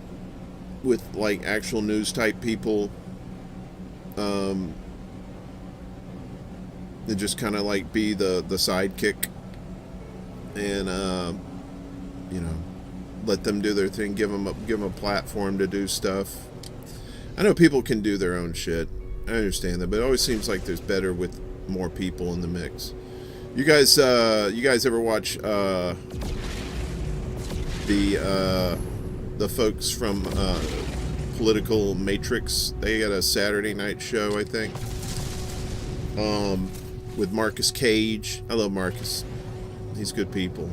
with like actual news type people, and just kind of like be the sidekick, and you know, let them do their thing, give them a platform to do stuff. I know people can do their own shit. I understand that, but it always seems like there's better with more people in the mix. You guys ever watch the folks from Political Matrix? They got a Saturday night show, I think, with Marcus Cage. I love Marcus. He's good people.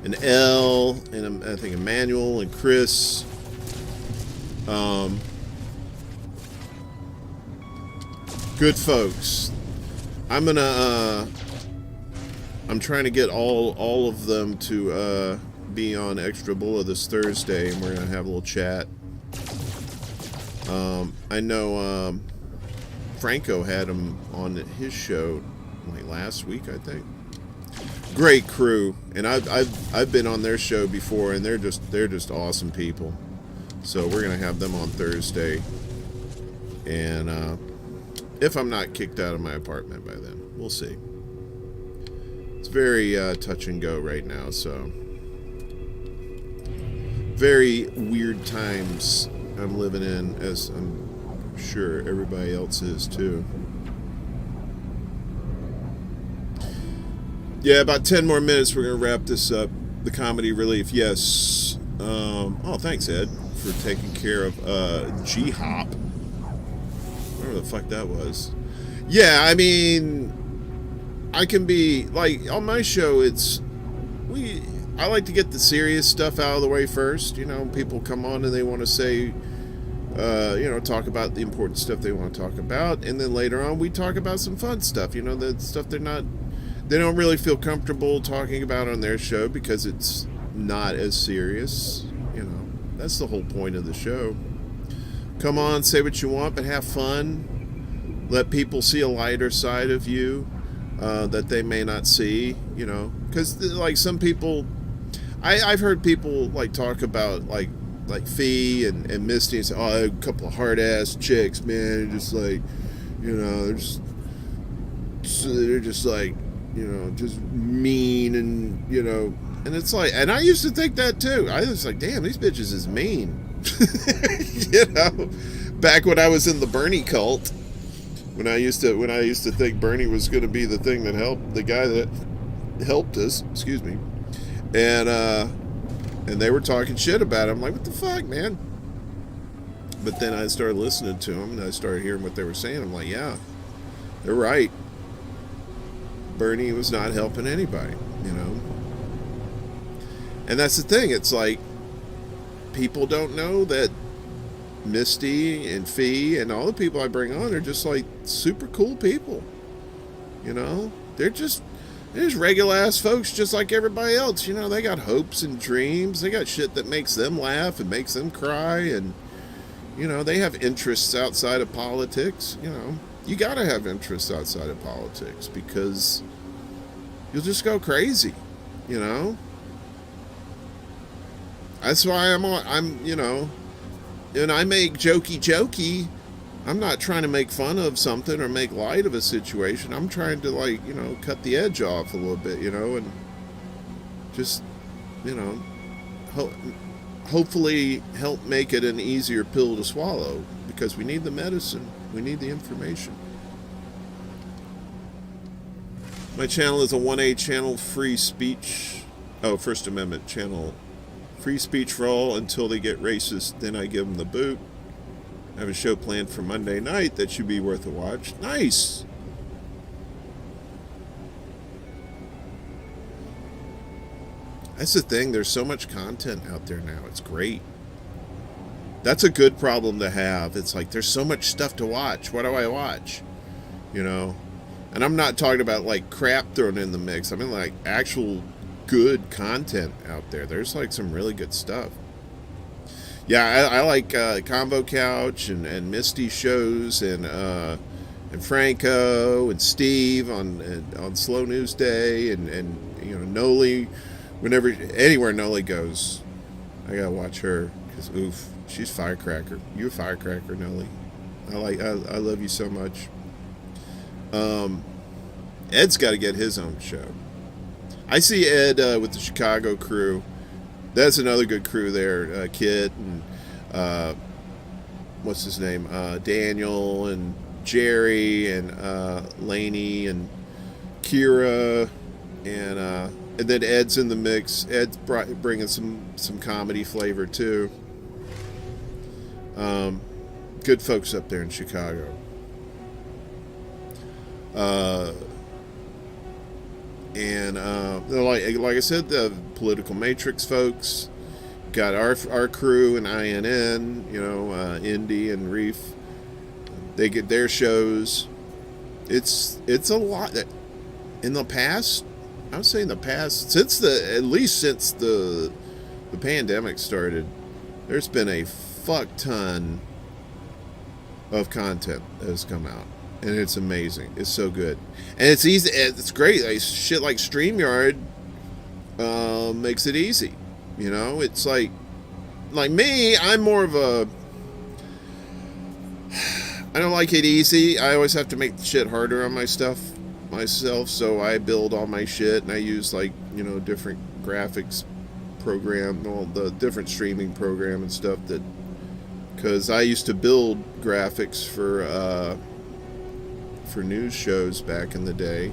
And Elle, and I think Emmanuel and Chris. Good folks. I'm trying to get all of them to be on Extra Bulla this Thursday, and we're gonna have a little chat. I know Franco had him on his show like last week, I think. Great crew, and I've been on their show before, and they're just awesome people. So we're gonna have them on Thursday, and if I'm not kicked out of my apartment by then, we'll see. It's very touch and go right now, so very weird times I'm living in, as I'm sure everybody else is too. Yeah, about 10 more minutes, we're going to wrap this up. The Comedy Relief, yes. Oh, thanks, Ed, for taking care of G-Hop. Whatever the fuck that was. Yeah, I mean, I can be, like, on my show, I like to get the serious stuff out of the way first. You know, people come on and they want to say, you know, talk about the important stuff they want to talk about. And then later on, we talk about some fun stuff, you know, the stuff they don't really feel comfortable talking about on their show because it's not as serious. You know, that's the whole point of the show. Come on, say what you want, but have fun. Let people see a lighter side of you that they may not see, you know. Because, like, some people... I've heard people, like, talk about, like Fee and Misty and say, oh, a couple of hard-ass chicks, man. Just, like, you know, they're just, like, you know, just mean and, you know... And it's like... And I used to think that, too. I was like, damn, these bitches is mean. You know, back when I was in the Bernie cult, when I used to think Bernie was going to be the thing that helped, the guy that helped us, excuse me, and they were talking shit about him. I'm like, what the fuck, man? But then I started listening to them, and I started hearing what they were saying. I'm like, yeah, they're right. Bernie was not helping anybody, you know. And that's the thing. It's like, people don't know that Misty and Fee and all the people I bring on are just like super cool people. You know, they're just regular ass folks just like everybody else. You know, they got hopes and dreams. They got shit that makes them laugh and makes them cry. And, you know, they have interests outside of politics. You know, you got to have interests outside of politics because you'll just go crazy, you know. That's why I'm, you know, and I make jokey. I'm not trying to make fun of something or make light of a situation. I'm trying to, like, you know, cut the edge off a little bit, you know, and just, you know, hopefully help make it an easier pill to swallow, because we need the medicine, we need the information. My channel is a 1A channel, free speech, First Amendment channel, free speech for all until they get racist, then I give them the boot. I have a show planned for Monday night that should be worth a watch. Nice! That's the thing, there's so much content out there now, it's great. That's a good problem to have. It's like, there's so much stuff to watch, what do I watch? You know? And I'm not talking about like crap thrown in the mix, I mean like actual good content out there. There's like some really good stuff. Yeah, I like Convo Couch and Misty shows and Franco and Steve on Slow News Day and you know, Noli. Whenever anywhere Noli goes, I gotta watch her, because oof, she's firecracker. You a firecracker, Noli. I love you so much. Ed's got to get his own show. I see Ed with the Chicago crew. That's another good crew there. Kit and what's his name? Daniel and Jerry and Laney and Kira and then Ed's in the mix. Ed's bringing some comedy flavor too. Good folks up there in Chicago. And like I said, the Political Matrix folks got our crew and INN, you know, Indy and Reef. They get their shows. It's a lot that in the past. I would say in the past, at least since the pandemic started, there's been a fuck ton of content that has come out, and it's amazing. It's so good, and it's easy. It's great. Like, shit like StreamYard makes it easy. You know, it's like me. I'm more of a. I don't like it easy. I always have to make the shit harder on myself, so I build all my shit, and I use, like, you know, different graphics program, all the different streaming program and stuff, that because I used to build graphics for news shows back in the day,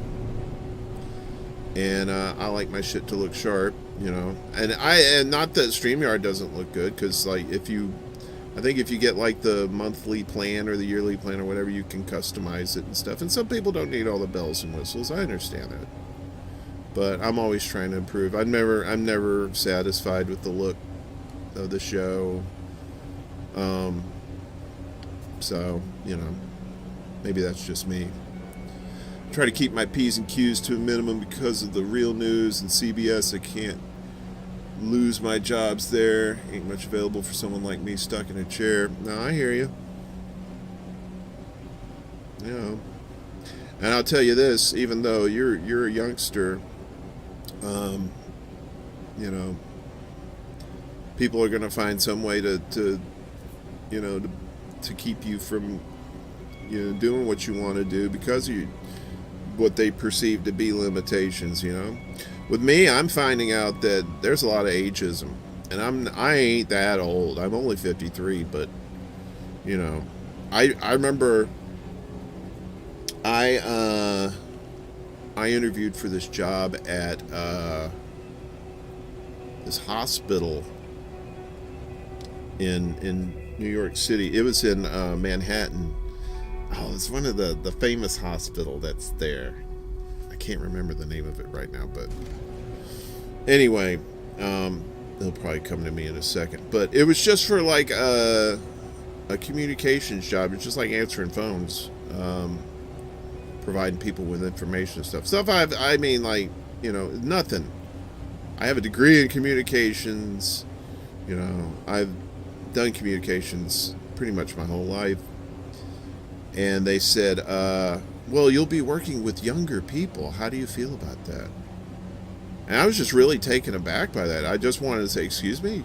and I like my shit to look sharp, you know, and not that StreamYard doesn't look good, because like I think if you get like the monthly plan or the yearly plan or whatever, you can customize it and stuff. And some people don't need all the bells and whistles. I understand that, but I'm always trying to improve. I'm never satisfied with the look of the show. So, you know, maybe that's just me. I try to keep my P's and Q's to a minimum because of the Real News and CBS. I can't lose my jobs there. Ain't much available for someone like me stuck in a chair. No, I hear you. You know, and I'll tell you this: even though you're a youngster, you know, people are going to find some way to you know, to keep you from, you know, doing what you want to do because of what they perceive to be limitations. You know. With me, I'm finding out that there's a lot of ageism, and I ain't that old. I'm only 53, but you know, I remember I interviewed for this job at this hospital in New York City. It was in Manhattan. Oh, it's one of the famous hospital that's there. I can't remember the name of it right now, but anyway, it'll probably come to me in a second. But it was just for like a communications job. It's just like answering phones, providing people with information and stuff. I mean, like, you know, nothing. I have a degree in communications. You know, I've done communications pretty much my whole life. And they said, well, you'll be working with younger people. How do you feel about that? And I was just really taken aback by that. I just wanted to say, excuse me?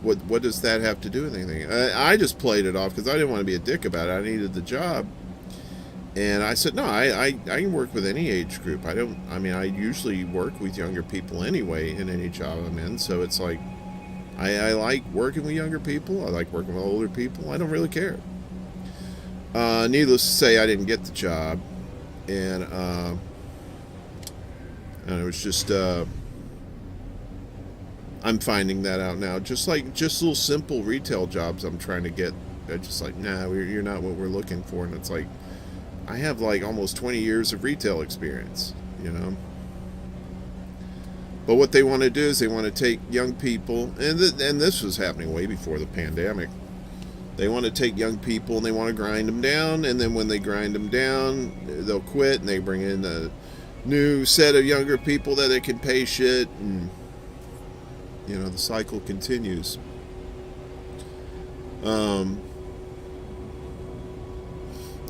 What does that have to do with anything? I just played it off because I didn't want to be a dick about it. I needed the job. And I said, no, I can work with any age group. I usually work with younger people anyway in any job I'm in. So it's like, I like working with younger people. I like working with older people. I don't really care. Needless to say, I didn't get the job. And it was just, I'm finding that out now. Just little simple retail jobs I'm trying to get. They're just like, nah, you're not what we're looking for. And it's like, I have like almost 20 years of retail experience, you know. But what they want to do is they want to take young people, and this was happening way before the pandemic. They want to take young people and they want to grind them down, and then when they grind them down, they'll quit and they bring in a new set of younger people that they can pay shit, and you know, the cycle continues.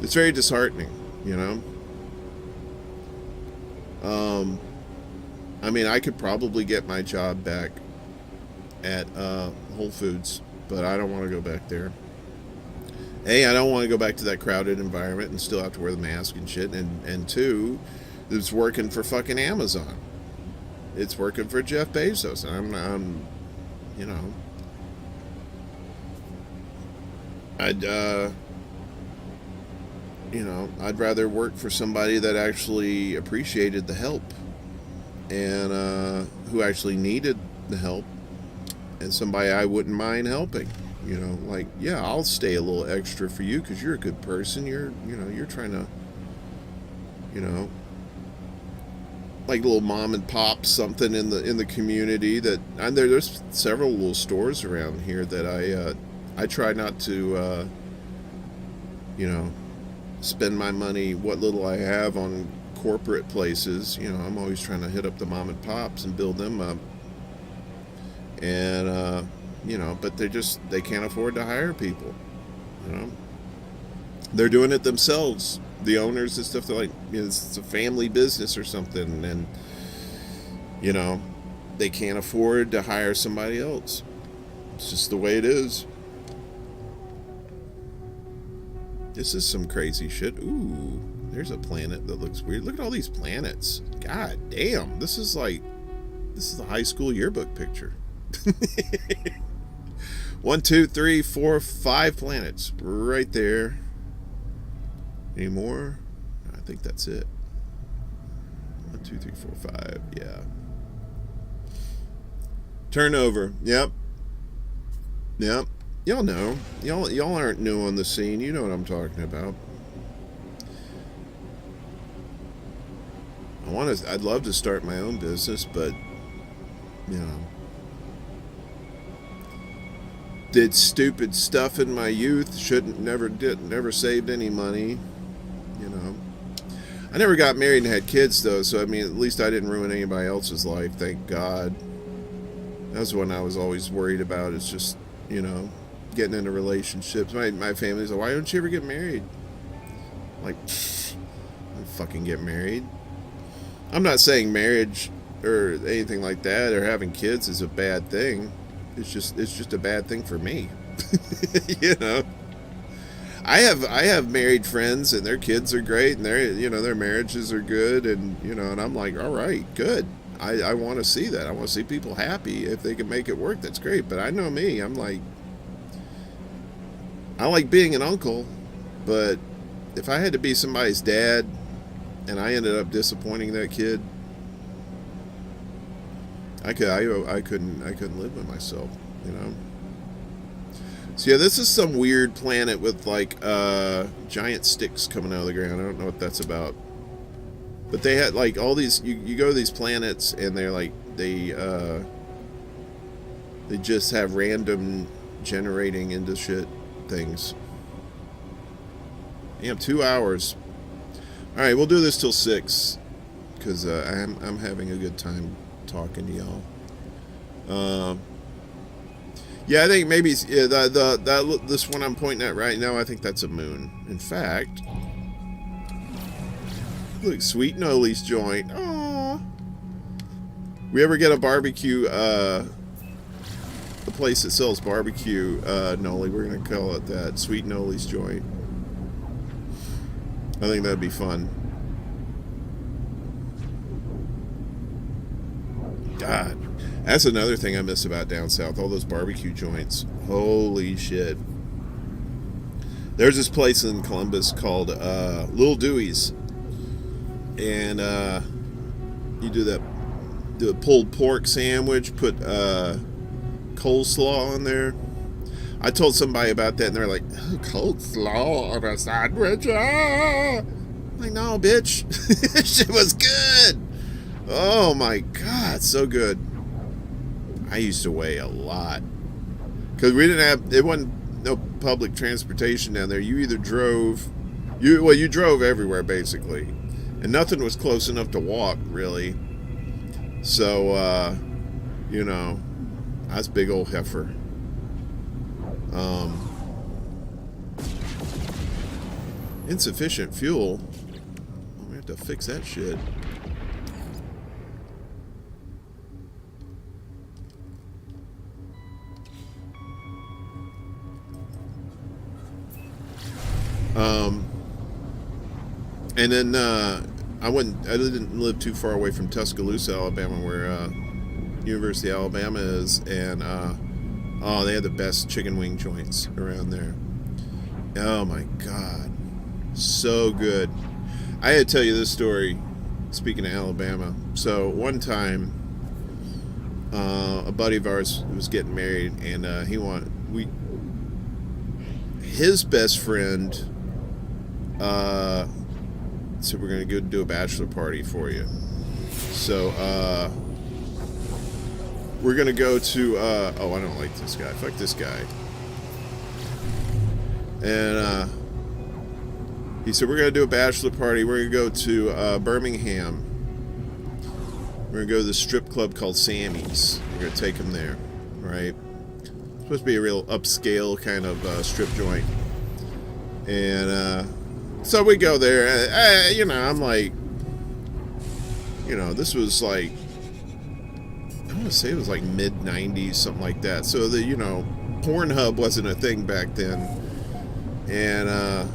It's very disheartening, you know. I mean, I could probably get my job back at Whole Foods, but I don't want to go back there. A, I don't want to go back to that crowded environment and still have to wear the mask and shit. And two, it's working for fucking Amazon. It's working for Jeff Bezos. I'm you know, I'd rather work for somebody that actually appreciated the help and who actually needed the help, and somebody I wouldn't mind helping. You know, like, yeah, I'll stay a little extra for you because you're a good person. You're trying to, you know, like little mom and pop something in the community that, and there's several little stores around here that I try not to, you know, spend my money, what little I have, on corporate places. You know, I'm always trying to hit up the mom and pops and build them up. And, you know, but they can't afford to hire people. You know, they're doing it themselves. The owners and stuff, they're like, you know, it's a family business or something. And, you know, they can't afford to hire somebody else. It's just the way it is. This is some crazy shit. Ooh, there's a planet that looks weird. Look at all these planets. God damn. This is the high school yearbook picture. 1, 2, 3, 4, 5 planets right there. Any more? I think that's it. 1, 2, 3, 4, 5. Yeah. Turnover. Yep. Y'all know. Y'all aren't new on the scene. You know what I'm talking about. I'd love to start my own business, but, you know, did stupid stuff in my youth. Never saved any money. You know, I never got married and had kids though, so I mean, at least I didn't ruin anybody else's life. Thank God. That's one I was always worried about. It's just, you know, getting into relationships. My family's like, why don't you ever get married? Like, I'll fucking get married. I'm not saying marriage or anything like that or having kids is a bad thing. It's just a bad thing for me. You know, I have married friends and their kids are great and their marriages are good, and you know, and I'm like, all right, good. I want to see that. I want to see people happy. If they can make it work, that's great. But I know me. I'm like, I like being an uncle, but if I had to be somebody's dad and I ended up disappointing that kid, I couldn't live with myself, you know. So yeah, this is some weird planet with like giant sticks coming out of the ground. I don't know what that's about. But they had like all these. You go to these planets and they're like they just have random generating into shit things. Yeah, 2 hours. All right, we'll do this till 6 because I'm having a good time talking to y'all. Yeah, I think maybe this one I'm pointing at right now, I think that's a moon. In fact, look, Sweet Noli's joint. Aww. We ever get a barbecue, the place that sells barbecue Noli, we're gonna call it that, Sweet Noli's joint. I think that'd be fun. God, that's another thing I miss about down south. All those barbecue joints. Holy shit. There's this place in Columbus called Little Dewey's. And you do a pulled pork sandwich, put coleslaw on there. I told somebody about that, and they're like, oh, coleslaw on a sandwich? Ah! I'm like, no, bitch. This shit was good. Oh, my God, so good. I used to weigh a lot. Because we didn't have, it wasn't no public transportation down there. You either drove, you drove everywhere, basically. And nothing was close enough to walk, really. So, you know, I was a big old heifer. Insufficient fuel. We have to fix that shit. And then I didn't live too far away from Tuscaloosa, Alabama, where University of Alabama is, and they had the best chicken wing joints around there. Oh my God, so good. I had to tell you this story. Speaking of Alabama, so one time, a buddy of ours was getting married, and his best friend said, we're gonna go do a bachelor party for you. So we're gonna go to I don't like this guy. Fuck this guy. And he said, we're gonna do a bachelor party. We're gonna go to Birmingham. We're gonna go to this strip club called Sammy's. We're gonna take him there, right? It's supposed to be a real upscale kind of strip joint. And so we go there. You know, I'm like, you know, this was like, I want to say it was like mid-90s, something like that. So the, you know, Pornhub wasn't a thing back then. And,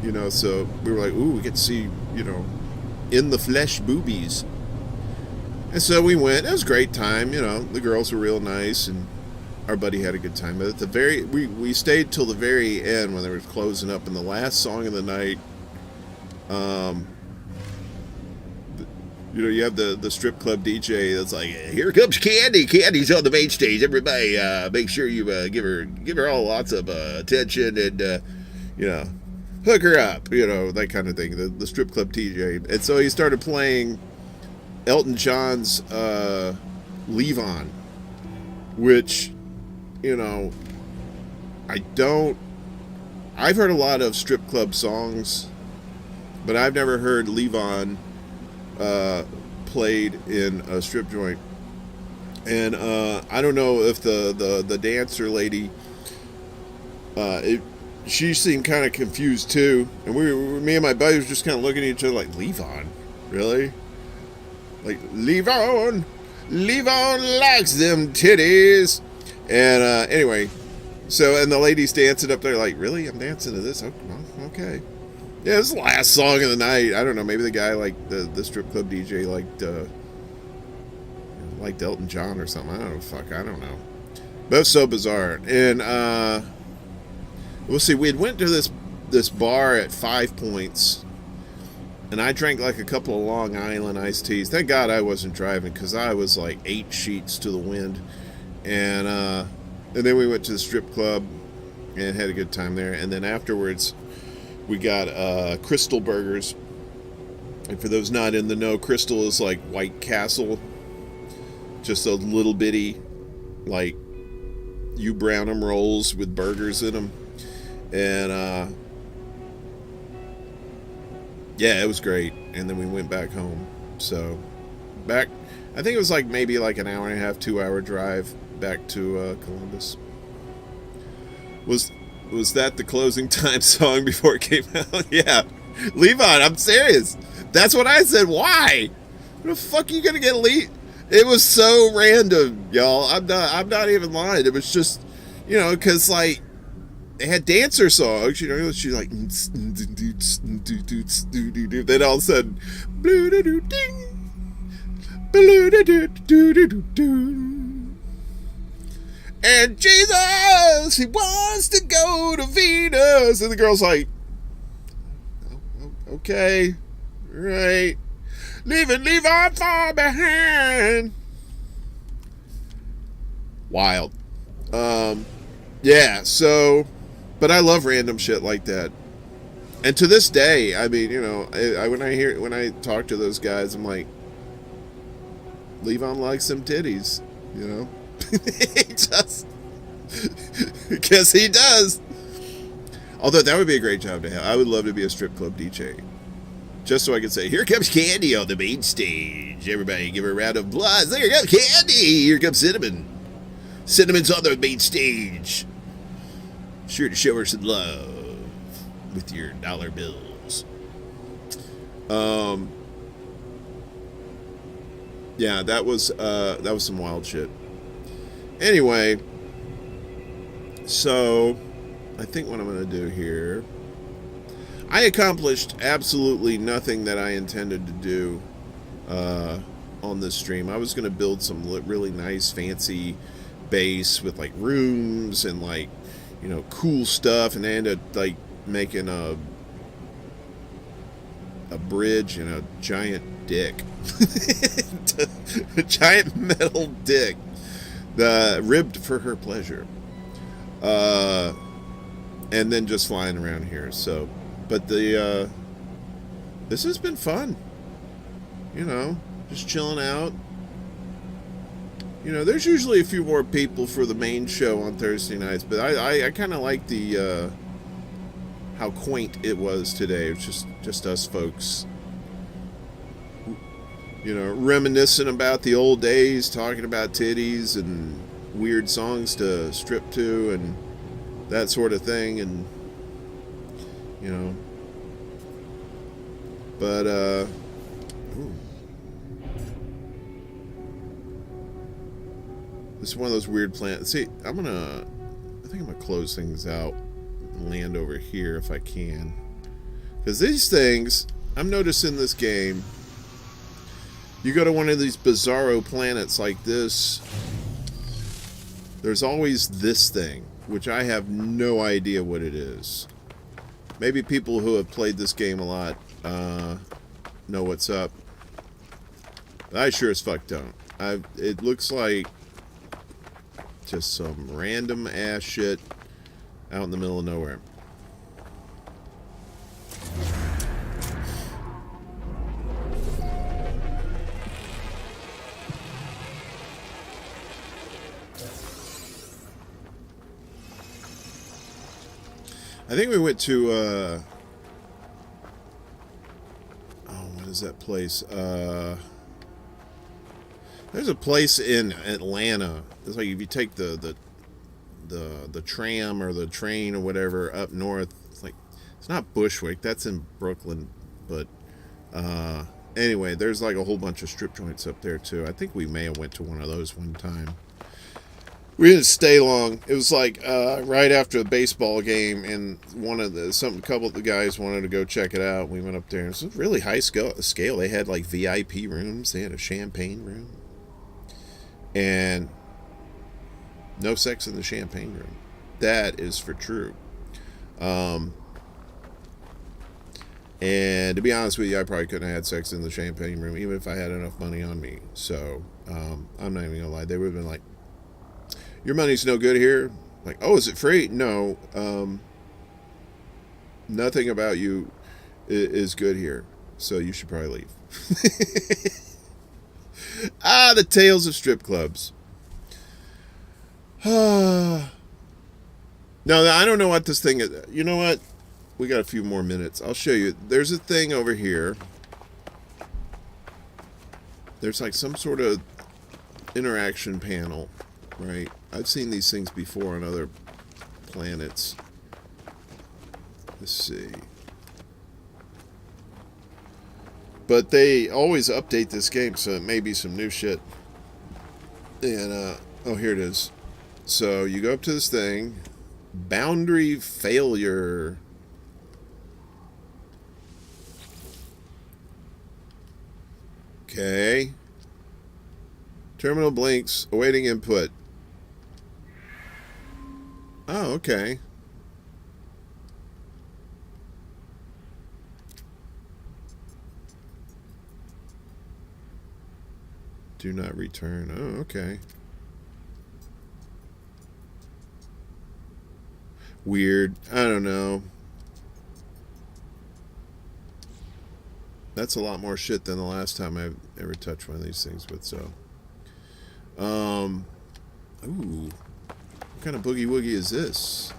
you know, so we were like, ooh, we get to see, you know, in the flesh boobies. And so we went. It was a great time. You know, the girls were real nice, and our buddy had a good time. But at the we stayed till the very end when they were closing up, and the last song of the night, you know, you have the strip club DJ that's like, here comes Candy. Candy's on the main stage. Everybody, make sure you give her all lots of attention and, you know, hook her up, you know, that kind of thing. The strip club DJ. And so he started playing Elton John's Leave On, which, you know, I've heard a lot of strip club songs, but I've never heard Leave On played in a strip joint. And I don't know if the dancer lady, she seemed kind of confused too. And me and my buddy was just kind of looking at each other like, Leave On? Really? Like, leave on likes them titties. And anyway, so, and the lady's dancing up there like, really? I'm dancing to this? Okay. Yeah, this is the last song of the night. I don't know, maybe the guy, like, the strip club DJ liked Elton John or something. I don't know, I don't know. But it's so bizarre. And, we'll see, we had went to this bar at 5 Points, and I drank like a couple of Long Island iced teas. Thank God I wasn't driving, because I was like 8 sheets to the wind. And then we went to the strip club and had a good time there. And then afterwards, we got Crystal Burgers. And for those not in the know, Crystal is like White Castle. Just a little bitty, like, you brown 'em rolls with burgers in them. And, yeah, it was great. And then we went back home. So, I think it was like maybe like an hour and a half, 2 hour drive back to Columbus. Was that the closing time song before it came out? Yeah. Leave On, I'm serious. That's what I said. Why? What the fuck are you gonna get It was so random, y'all. I'm not even lying. It was just, you know, because like they had dancer songs, you know. She's like, Then all of a sudden, blue doo doo ding, blue doo doo doo doo doo. And Jesus, he wants to go to Venus. And the girl's like, okay, right. Leave our far behind. Wild. Yeah, so, but I love random shit like that. And to this day, I mean, you know, when I talk to those guys, I'm like, Levon likes some titties, you know? He just, because he does. Although that would be a great job to have. I would love to be a strip club DJ. Just so I could say, here comes Candy on the main stage. Everybody give her a round of applause. There you go, Candy. Here comes Cinnamon. Cinnamon's on the main stage. Sure to show her some love with your dollar bills. Yeah, that was some wild shit. Anyway, so I think what I'm going to do here, I accomplished absolutely nothing that I intended to do on this stream. I was going to build some really nice, fancy base with like rooms and like, you know, cool stuff, and I ended up like making a bridge and a giant dick. A giant metal dick ribbed for her pleasure, and then just flying around here. So but this has been fun, you know, just chilling out. You know, there's usually a few more people for the main show on Thursday nights, but I kind of like the how quaint it was today. It was just us folks, you know, reminiscing about the old days, talking about titties and weird songs to strip to and that sort of thing, and you know, but ooh. This is one of those weird plants. See, I think I'm gonna close things out and land over here if I can, because these things, I'm noticing this game, you go to one of these bizarro planets like this, there's always this thing, which I have no idea what it is. Maybe people who have played this game a lot know what's up. I sure as fuck don't. It looks like just some random ass shit out in the middle of nowhere. I think we went to what is that place? There's a place in Atlanta. It's like if you take the tram or the train or whatever up north. It's not Bushwick. That's in Brooklyn. But anyway, there's like a whole bunch of strip joints up there too. I think we may have went to one of those one time. We didn't stay long. It was like right after the baseball game, and a couple of the guys wanted to go check it out. We went up there. It was really high scale. They had like VIP rooms. They had a champagne room. And no sex in the champagne room. That is for true. And to be honest with you, I probably couldn't have had sex in the champagne room, even if I had enough money on me. So, I'm not even gonna lie. They would have been like, your money's no good here. Like, oh, is it free? No. Nothing about you is good here. So you should probably leave. The tales of strip clubs. No, I don't know what this thing is. You know what? We got a few more minutes. I'll show you. There's a thing over here. There's like some sort of interaction panel, right? I've seen these things before on other planets. Let's see. But they always update this game, so it may be some new shit. And, oh, here it is. So, you go up to this thing. Boundary failure. Okay. Terminal blinks, awaiting input. Oh, okay. Do not return. Oh, okay. Weird. I don't know. That's a lot more shit than the last time I ever touched one of these things with, so. Ooh. What kind of boogie woogie is this?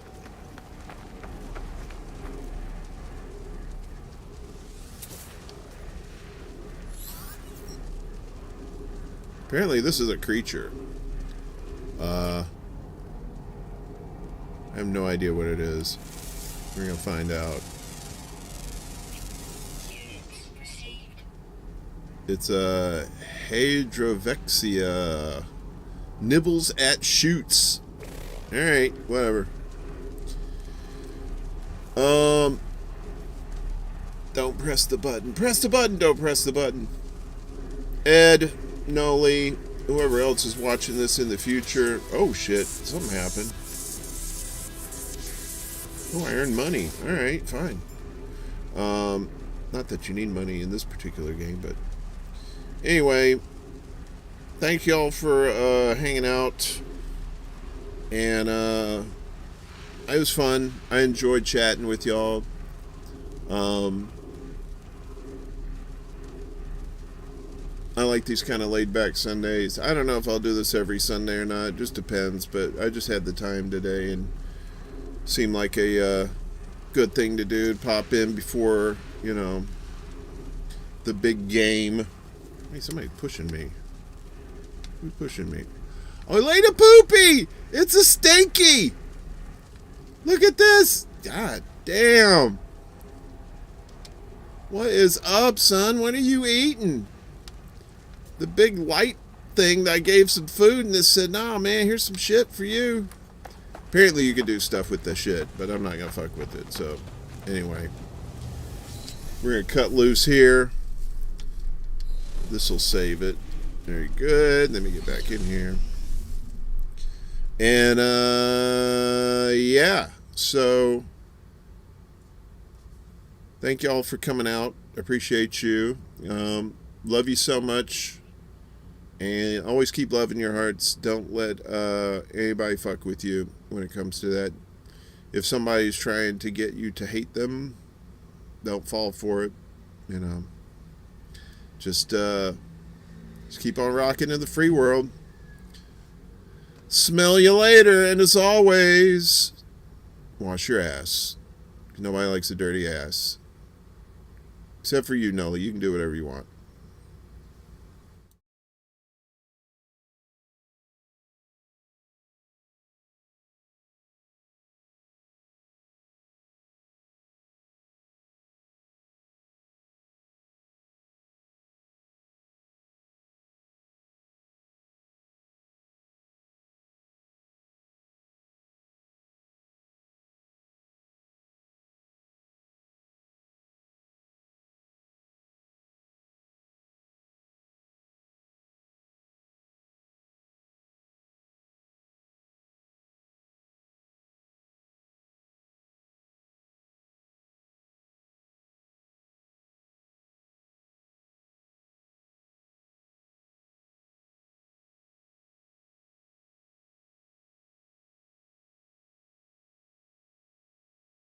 Apparently this is a creature. I have no idea what it is. We're gonna find out. It's a Hydrovexia. Nibbles at shoots. Alright, whatever. Don't press the button. Press the button, don't press the button. Ed, Noli, whoever else is watching this in the future. Oh shit, something happened. Oh, I earned money. Alright, fine. Not that you need money in this particular game, but anyway, thank y'all for hanging out. And it was fun. I enjoyed chatting with y'all. I like these kind of laid-back Sundays. I don't know if I'll do this every Sunday or not. It just depends. But I just had the time today and seemed like a good thing to do. Pop in before, you know, the big game. Hey, somebody's pushing me. Who's pushing me? Oh, Lady Poopy! It's a stinky! Look at this! God damn! What is up, son? What are you eating? The big light thing that I gave some food and this said, nah, man, here's some shit for you. Apparently you could do stuff with the shit, but I'm not gonna fuck with it. So, anyway. We're gonna cut loose here. This'll save it. Very good. Let me get back in here. And, yeah. So, thank y'all for coming out. Appreciate you. Love you so much. And always keep love in your hearts. Don't let anybody fuck with you when it comes to that. If somebody's trying to get you to hate them, don't fall for it. You know. Just keep on rocking in the free world. Smell you later. And as always, wash your ass. Nobody likes a dirty ass. Except for you, Noli. You can do whatever you want.